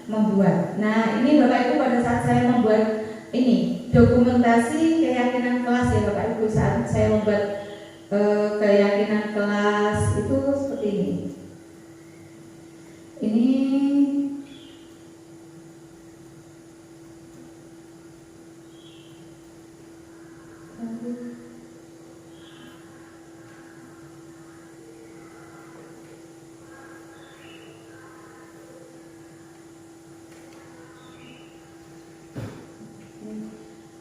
membuat. Nah, ini Bapak Ibu pada saat saya membuat ini dokumentasi keyakinan kelas ya Bapak Ibu, saat saya membuat keyakinan kelas itu seperti ini.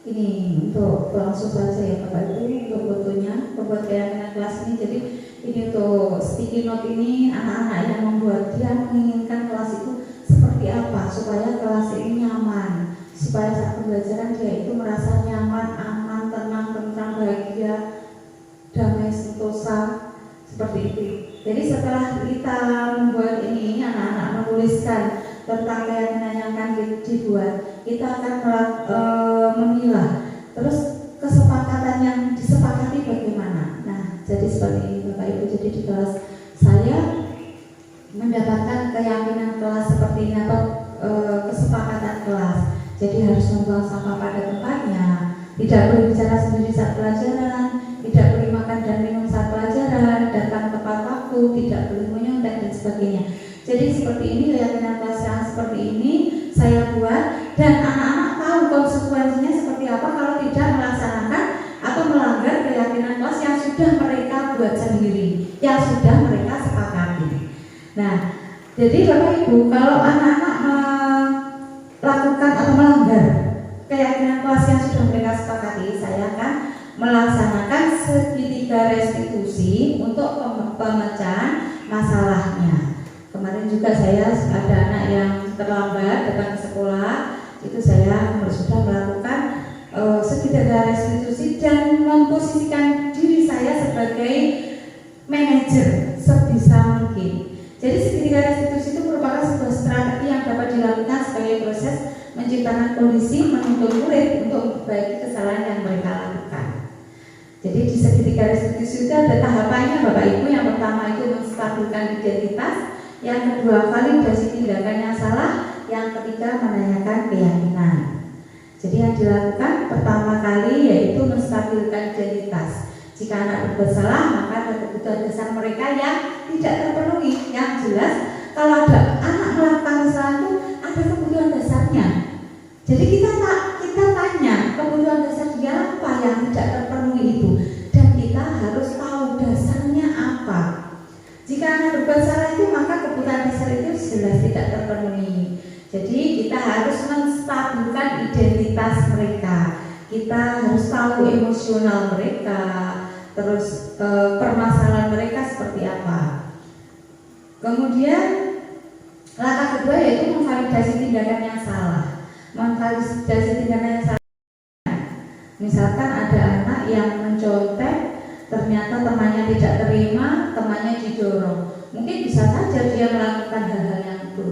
Ini untuk langsung saja ya Bapak Ibu, untuk fotonya membuat keyakinan kelas ini. Jadi ini untuk sticky note ini, anak-anak yang membuat, dia menginginkan kelas itu seperti apa supaya kelas ini nyaman, supaya saat pembelajaran dia itu merasa nyaman, aman, tenang, tentram, bahagia, damai, sentosa, seperti itu. Jadi setelah kita membuat ini, anak-anak menuliskan tentang keyakinan yang akan dibuat, kita akan memilah. Terus kesepakatan yang disepakati di kelas saya mendapatkan keyakinan kelas seperti ini atau kesepakatan kelas. Jadi harus membuang sampah pada tempatnya, tidak boleh bicara sendiri saat pelajaran, tidak boleh makan dan minum saat pelajaran, datang tepat waktu, tidak boleh menyontek dan sebagainya. Jadi seperti ini keyakinan kelas yang seperti ini saya buat, dan anak-anak tahu konsekuensinya seperti apa kalau tidak melaksanakan atau melanggar keyakinan kelas yang sudah mereka buat sendiri, yang sudah mereka sepakati. Nah, jadi Bapak Ibu, kalau anak-anak melakukan atau melanggar keyakinan kelas yang sudah mereka sepakati, saya akan melaksanakan segitiga restitusi untuk pemecahan masalahnya. Kemarin juga saya ada anak yang terlambat datang ke sekolah, itu saya sudah melakukan segitiga restitusi dan memposisikan diri saya sebagai manajer sebisa mungkin. Jadi segitiga restitusi itu merupakan sebuah strategi yang dapat dilakukan sebagai proses menciptakan kondisi menuntun murid untuk memperbaiki kesalahan yang mereka lakukan. Jadi di segitiga restitusi itu ada tahapannya Bapak Ibu. Yang pertama itu menstabilkan identitas, yang kedua validasi tindakan yang salah, yang ketiga menanyakan keyakinan. Jadi yang dilakukan pertama kali yaitu menstabilkan identitas. Jika anak berbuat salah, maka ada kebutuhan dasar mereka yang tidak terpenuhi. Yang jelas kalau ada anak melakukan kesalahan itu ada kebutuhan dasarnya. Jadi kita tanya kebutuhan dasar dia apa yang tidak terpenuhi itu, dan kita harus tahu dasarnya apa. Jika anak berbuat salah itu, maka kebutuhan dasar itu jelas tidak terpenuhi. Jadi kita harus menstabilkan identitas mereka. Kita harus tahu emosional mereka, terus permasalahan mereka seperti apa. Kemudian langkah kedua yaitu memvalidasi tindakan yang salah. Memvalidasi tindakan yang salah. Misalkan ada anak yang mencontek, ternyata temannya tidak terima, temannya didorong. Mungkin bisa saja dia melakukan hal-hal yang itu.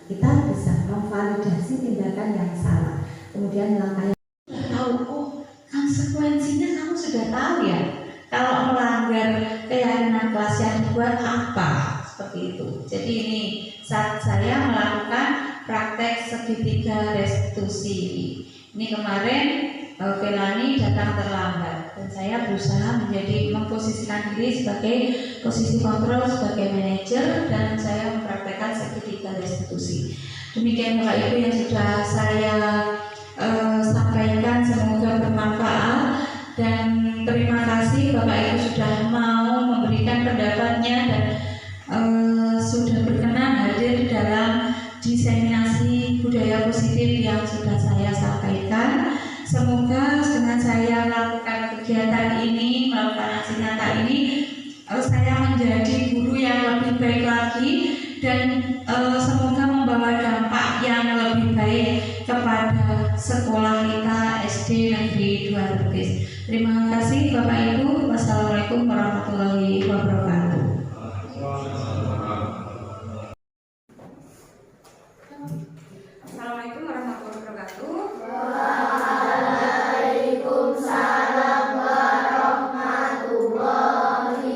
Kita bisa memvalidasi tindakan yang salah. Kemudian langkah yang tahu, oh konsekuensinya kamu sudah tahu ya. Kalau melanggar keyakinan kelas yang dibuat apa, seperti itu. Jadi ini saat saya melakukan praktek segitiga restitusi. Ini kemarin Felani datang terlambat dan saya berusaha memposisikan diri sebagai posisi kontrol sebagai manajer, dan saya mempraktekkan segitiga restitusi. Demikian Bapak Ibu yang sudah saya sampaikan, semoga bermanfaat, dan terima kasih Bapak Ibu sudah mau memberikan pendapatnya dan sudah berkenan hadir dalam diseminasi budaya positif yang sudah saya sampaikan. Semoga dengan saya melakukan kegiatan ini, melakukan aksi nyata ini, saya menjadi guru yang lebih baik lagi, dan semoga membawa dampak yang lebih baik kepada sekolah kita SD Negeri 2 Terbis. Terima kasih Bapak Ibu. Wassalamualaikum warahmatullahi wabarakatuh. Assalamualaikum warahmatullahi wabarakatuh. Waalaikumsalam warahmatullahi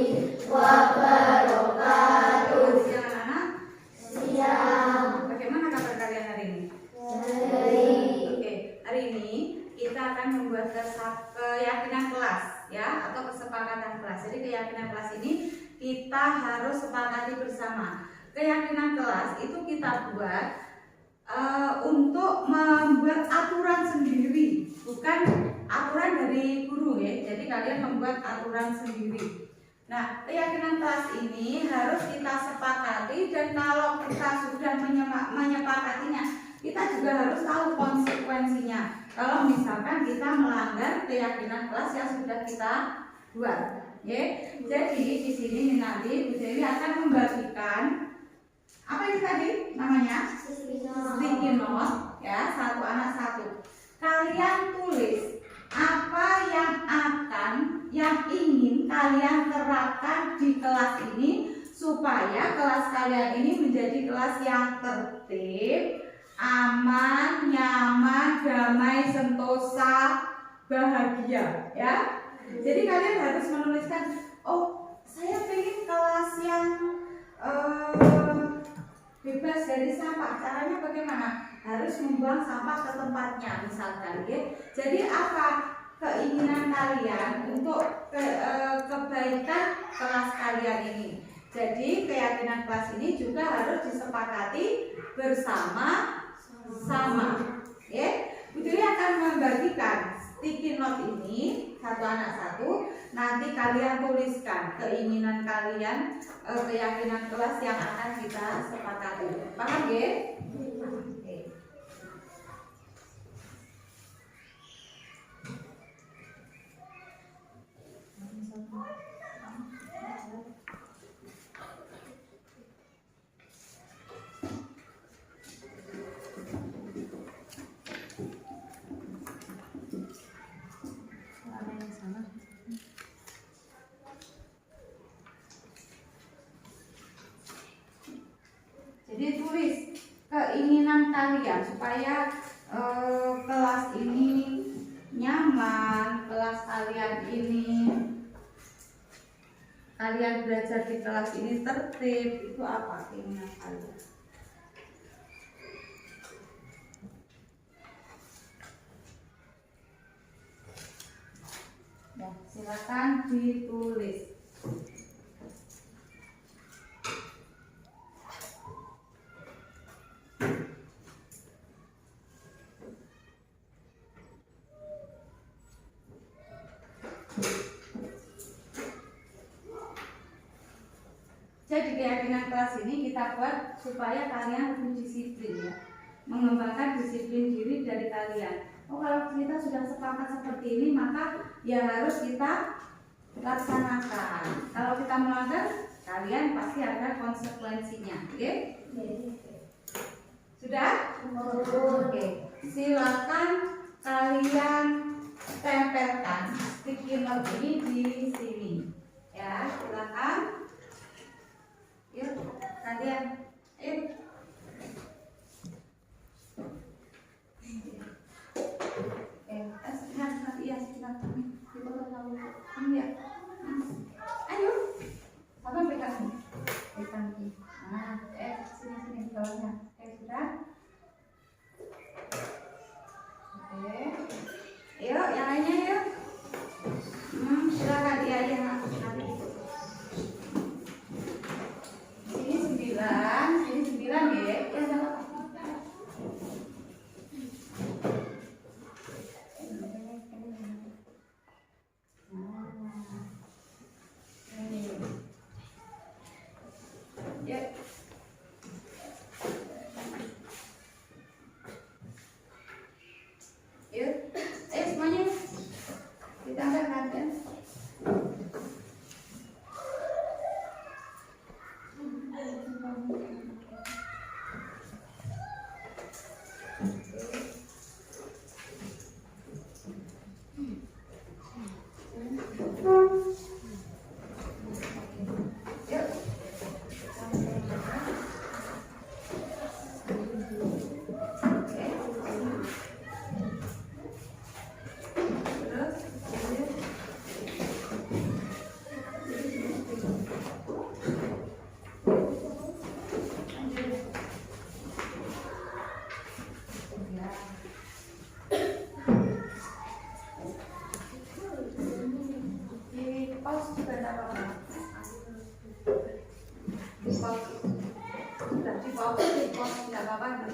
wabarakatuh. Siang anak-anak. Siang. Bagaimana kabar kalian hari ini? Baik. Oke, hari ini kita akan membuat keyakinan kelas, ya, atau kesepakatan kelas. Jadi keyakinan kelas ini kita harus sepakati bersama. Keyakinan kelas itu kita buat untuk membuat aturan sendiri, bukan aturan dari guru ya. Jadi kalian membuat aturan sendiri. Nah, keyakinan kelas ini harus kita sepakati, dan kalau kita sudah menyepakatinya, kita juga harus tahu konsekuensinya. Kalau misalkan kita melanggar keyakinan kelas yang sudah kita buat, ya. Jadi di sini nanti Bu Dewi akan membagikan apa ini tadi namanya? Sticky note, ya, satu anak satu. Kalian tulis apa yang ingin kalian terapkan di kelas ini supaya kelas kalian ini menjadi kelas yang tertib, aman, nyaman, damai, sentosa, bahagia, ya. Jadi kalian harus menuliskan, oh saya pengen kelas yang bebas dari sampah. Caranya bagaimana? Harus membuang sampah ke tempatnya misalkan, ya. Jadi apa keinginan kalian untuk kebaikan kelas kalian ini? Jadi keyakinan kelas ini juga harus disepakati bersama-sama, ya. Bu Tiri akan membagikan sticky note ini satu anak satu. Nanti kalian tuliskan keinginan kalian, keyakinan kelas yang akan kita sepakati. Paham, ya? Oke. Jadi tulis keinginan kalian supaya kelas ini nyaman, kelas kalian ini kalian belajar di kelas ini tertib. Itu apa keinginan kalian? Ya, silakan ditulis. Jadi keyakinan kelas ini kita buat supaya kalian lebih disiplin, ya, mengembangkan disiplin diri dari kalian. Oh, kalau kita sudah sepakat seperti ini, maka ya harus kita laksanakan. Kalau kita melanggar, kalian pasti ada konsekuensinya, oke? Sudah? Oke. Silakan kalian tempelkan sticky note ini di sini, ya. Silakan. Yuk, kalian, yuk. Ayo, sabar pegang. Pegang ini. Nah, sini di bawahnya. Sudah. Oke. Yuk, yang lainnya yuk. Silakan dia aja nanti. Sini 9 ya. Ya, jangan. Semuanya ditambahkan, ya. Di pause tidak apa-apa.